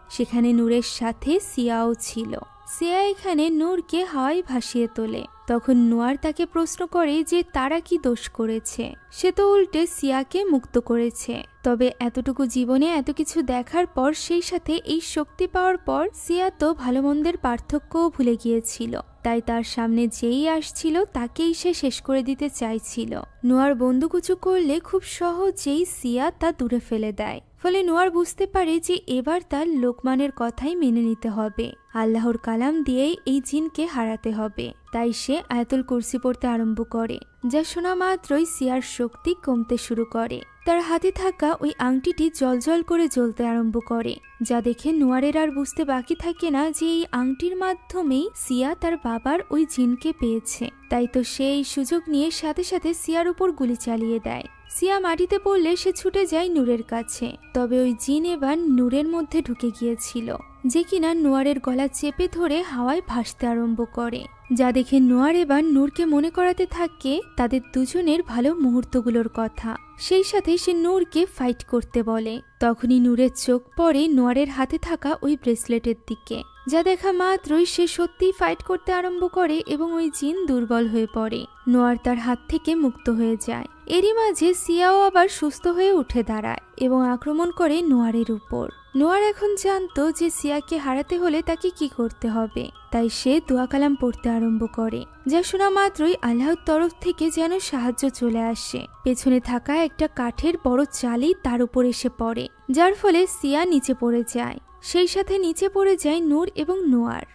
সেখানে নূরের সাথে সিয়াও ছিল। সিয়া এখানে নূরকে হাওয়ায় ভাসিয়ে তোলে। তখন নোয়ার তাকে প্রশ্ন করে যে তারা কি দোষ করেছে। সে তো উল্টে সিয়াকে মুক্ত করেছে। তবে এতটুকু জীবনে এত কিছু দেখার পর, সেই সাথে এই শক্তি পাওয়ার পর, সিয়া তো ভালো মন্দের পার্থক্যও ভুলে গিয়েছিল। তাই তার সামনে যেই আসছিল তাকেই সে শেষ করে দিতে চাইছিল। নোয়ার বন্দুকুচু করলে খুব সহজেই সিয়া তা দূরে ফেলে দেয়। ফলে নোয়ার বুঝতে পারে যে এবার তার লোকমানের কথাই মেনে নিতে হবে। আল্লাহর কালাম দিয়েই এই জিনকে হারাতে হবে। তাই সে আয়াতুল কুরসি পড়তে আরম্ভ করে, যা শোনা মাত্রই সিয়ার শক্তি কমতে শুরু করে। তার হাতে থাকা ওই আংটিটি জ্বলজ্বল করে জ্বলতে আরম্ভ করে, যা দেখে নোয়ারের আর বুঝতে বাকি থাকে না যে এই আংটির মাধ্যমেই সিয়া তার বাবার ওই জিনকে পেয়েছে। তাই তো সে এই সুযোগ নিয়ে সাথে সাথে সিয়ার উপর গুলি চালিয়ে দেয়। সিয়া মাটিতে পড়লে সে ছুটে যায় নূরের কাছে। তবে ওই জিন এবার নূরের মধ্যে ঢুকে গিয়েছিল, যে কিনা নোয়ারের গলা চেপে ধরে হাওয়ায় ভাসতে আরম্ভ করে। যা দেখে নোয়ার এবার নূরকে মনে করাতে থাকে তাদের দুজনের ভালো মুহূর্তগুলোর কথা। সেই সাথে সে নূরকে ফাইট করতে বলে। তখনই নূরের চোখ পড়ে নোয়ারের হাতে থাকা ওই ব্রেসলেটের দিকে, যা দেখা মাত্রই সে সত্যিই ফাইট করতে আরম্ভ করে এবং ওই জিন দুর্বল হয়ে পড়ে। নোয়ার তার হাত থেকে মুক্ত হয়ে যায়। এরই মাঝে সিয়াও আবার সুস্থ হয়ে উঠে দাঁড়ায় এবং আক্রমণ করে নোয়ারের উপর। নোয়ার এখন জানতো যে সিয়াকে হারাতে হলে তাকে কি করতে হবে, তাই সে দোয়া কালাম পড়তে আরম্ভ করে, যা শোনা মাত্রই আল্লাহর তরফ থেকে যেন সাহায্য চলে আসে। পেছনে থাকা একটা কাঠের বড় চালি তার উপর এসে পড়ে, যার ফলে সিয়া নিচে পড়ে যায়। সেই সাথে নিচে পড়ে যায় নূর এবং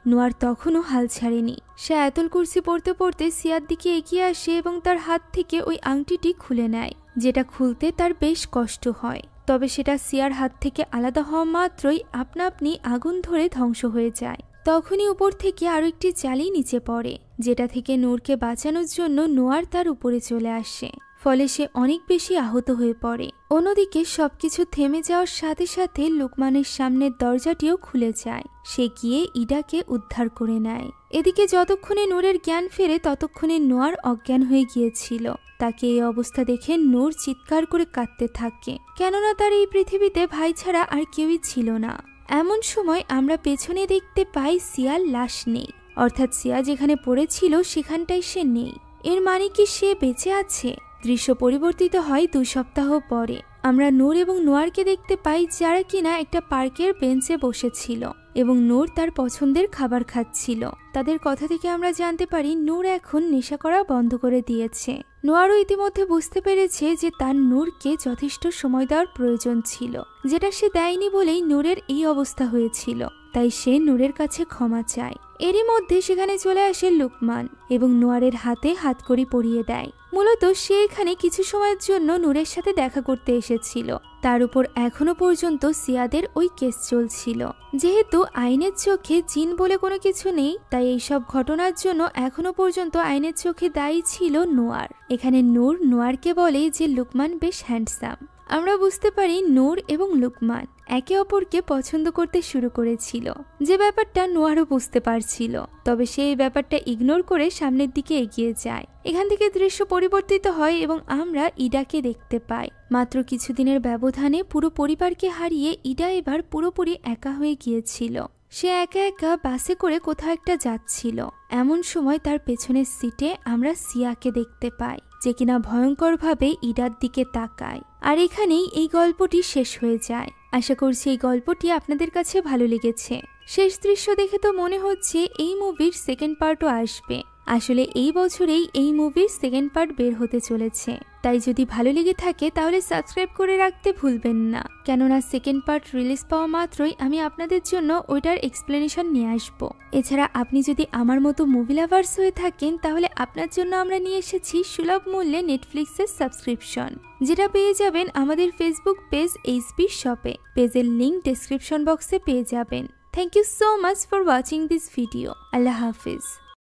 নোয়ার তখনও হাল ছাড়েনি। সে আয়াতুল কুরসি পড়তে পড়তে সিয়ার দিকে এগিয়ে আসে এবং তার হাত থেকে ওই আংটিটি খুলে নেয়, যেটা খুলতে তার বেশ কষ্ট হয়। তবে সেটা সিয়ার হাত থেকে আলাদা হওয়া মাত্রই আপনা আপনি আগুন ধরে ধ্বংস হয়ে যায়। তখনই উপর থেকে আরো একটি চালি নিচে পড়ে, যেটা থেকে নূরকে বাঁচানোর জন্য নোয়ার তার উপরে চলে আসে। ফলে সে অনেক বেশি আহত হয়ে পড়ে। অন্যদিকে সবকিছু থেমে যাওয়ার সাথে সাথে লুকমানের সামনের দরজাটিও খুলে যায়। সে গিয়ে ইডাকে উদ্ধার করে নেয়। এদিকে যতক্ষণে নূরের জ্ঞান ফেরে ততক্ষণে নোয়ার অজ্ঞান হয়ে গিয়েছিল। তাকে এই অবস্থা দেখে নূর চিৎকার করে কাঁদতে থাকে, কেননা তার এই পৃথিবীতে ভাই ছাড়া আর কেউই ছিল না। এমন সময় আমরা পেছনে দেখতে পাই সিয়ার লাশ নেই, অর্থাৎ সিয়া যেখানে পড়েছিল সেখানটাই সে নেই। এর মানে কি সে বেঁচে আছে? দৃশ্য পরিবর্তিত হয় 2 সপ্তাহ পরে। আমরা নূর এবং নোয়ারকে দেখতে পাই, যারা কিনা একটা পার্কের বেঞ্চে বসেছিল এবং নূর তার পছন্দের খাবার খাচ্ছিল। তাদের কথা থেকে আমরা জানতে পারি নূর এখন নেশা করা বন্ধ করে দিয়েছে। নোয়ারও ইতিমধ্যে বুঝতে পেরেছে যে তার নূরকে যথেষ্ট সময় দেওয়ার প্রয়োজন ছিল, যেটা সে দেয়নি বলেই নূরের এই অবস্থা হয়েছিল। তাই সে নূরের কাছে ক্ষমা চায়। এরই মধ্যে সেখানে চলে আসে লুকমান এবং নোয়ারের হাতে হাতকড়ি পরিয়ে দেয়। মূলত সে এখানে কিছু সময়ের জন্য নূরের সাথে দেখা করতে এসেছিল। তার উপর এখনো পর্যন্ত সিয়াদের ওই কেস চলছিল। যেহেতু আইনের চোখে জিন বলে কোনো কিছু নেই, তাই এইসব ঘটনার জন্য এখনো পর্যন্ত আইনের চোখে দায়ী ছিল নোয়ার। এখানে নূর নোয়ারকে বলে যে লুকমান বেশ হ্যান্ডসাম। আমরা বুঝতে পারি নূর এবং লুকমান একে অপরকে পছন্দ করতে শুরু করেছিল, যে ব্যাপারটা নোয়ারও বুঝতে পারছিল। তবে সে এই ব্যাপারটা ইগনোর করে সামনের দিকে এগিয়ে যায়। এখান থেকে দৃশ্য পরিবর্তিত হয় এবং আমরা ইডাকে দেখতে পাই। মাত্র কিছুদিনের ব্যবধানে পুরো পরিবারকে হারিয়ে ইডা এবার পুরোপুরি একা হয়ে গিয়েছিল। সে একা একা বাসে করে কোথাও একটা যাচ্ছিল। এমন সময় তার পেছনের সিটে আমরা সিয়াকে দেখতে পাই, যে কিনা ভয়ঙ্করভাবে ইডার দিকে তাকায়। আর এখানেই এই গল্পটি শেষ হয়ে যায়। আশা করছি এই গল্পটি আপনাদের কাছে ভালো লেগেছে। শেষ দৃশ্য দেখে তো মনে হচ্ছে এই মুভির সেকেন্ড পার্টও আসবে। আসলে এই বছরেই এই মুভির সেকেন্ড পার্ট বের হতে চলেছে। তাই যদি ভালো লেগে থাকে তাহলে সাবস্ক্রাইব করে রাখতে ভুলবেন না, কেননা সেকেন্ড পার্ট রিলিজ পাওয়া মাত্রই আমি আপনাদের জন্য ওইটার এক্সপ্লেনেশন নিয়ে আসবো। এছাড়া আপনি যদি আমার মতো মুভি লাভার্স হয়ে থাকেন তাহলে আপনার জন্য আমরা নিয়ে এসেছি সুলভ মূল্যে নেটফ্লিক্সের সাবস্ক্রিপশন, যেটা পেয়ে যাবেন আমাদের ফেসবুক পেজ এইচপি শপে। পেজের লিংক ডেসক্রিপশন বক্সে পেয়ে যাবেন। Thank you so much for watching this video. আল্লাহ হাফিজ।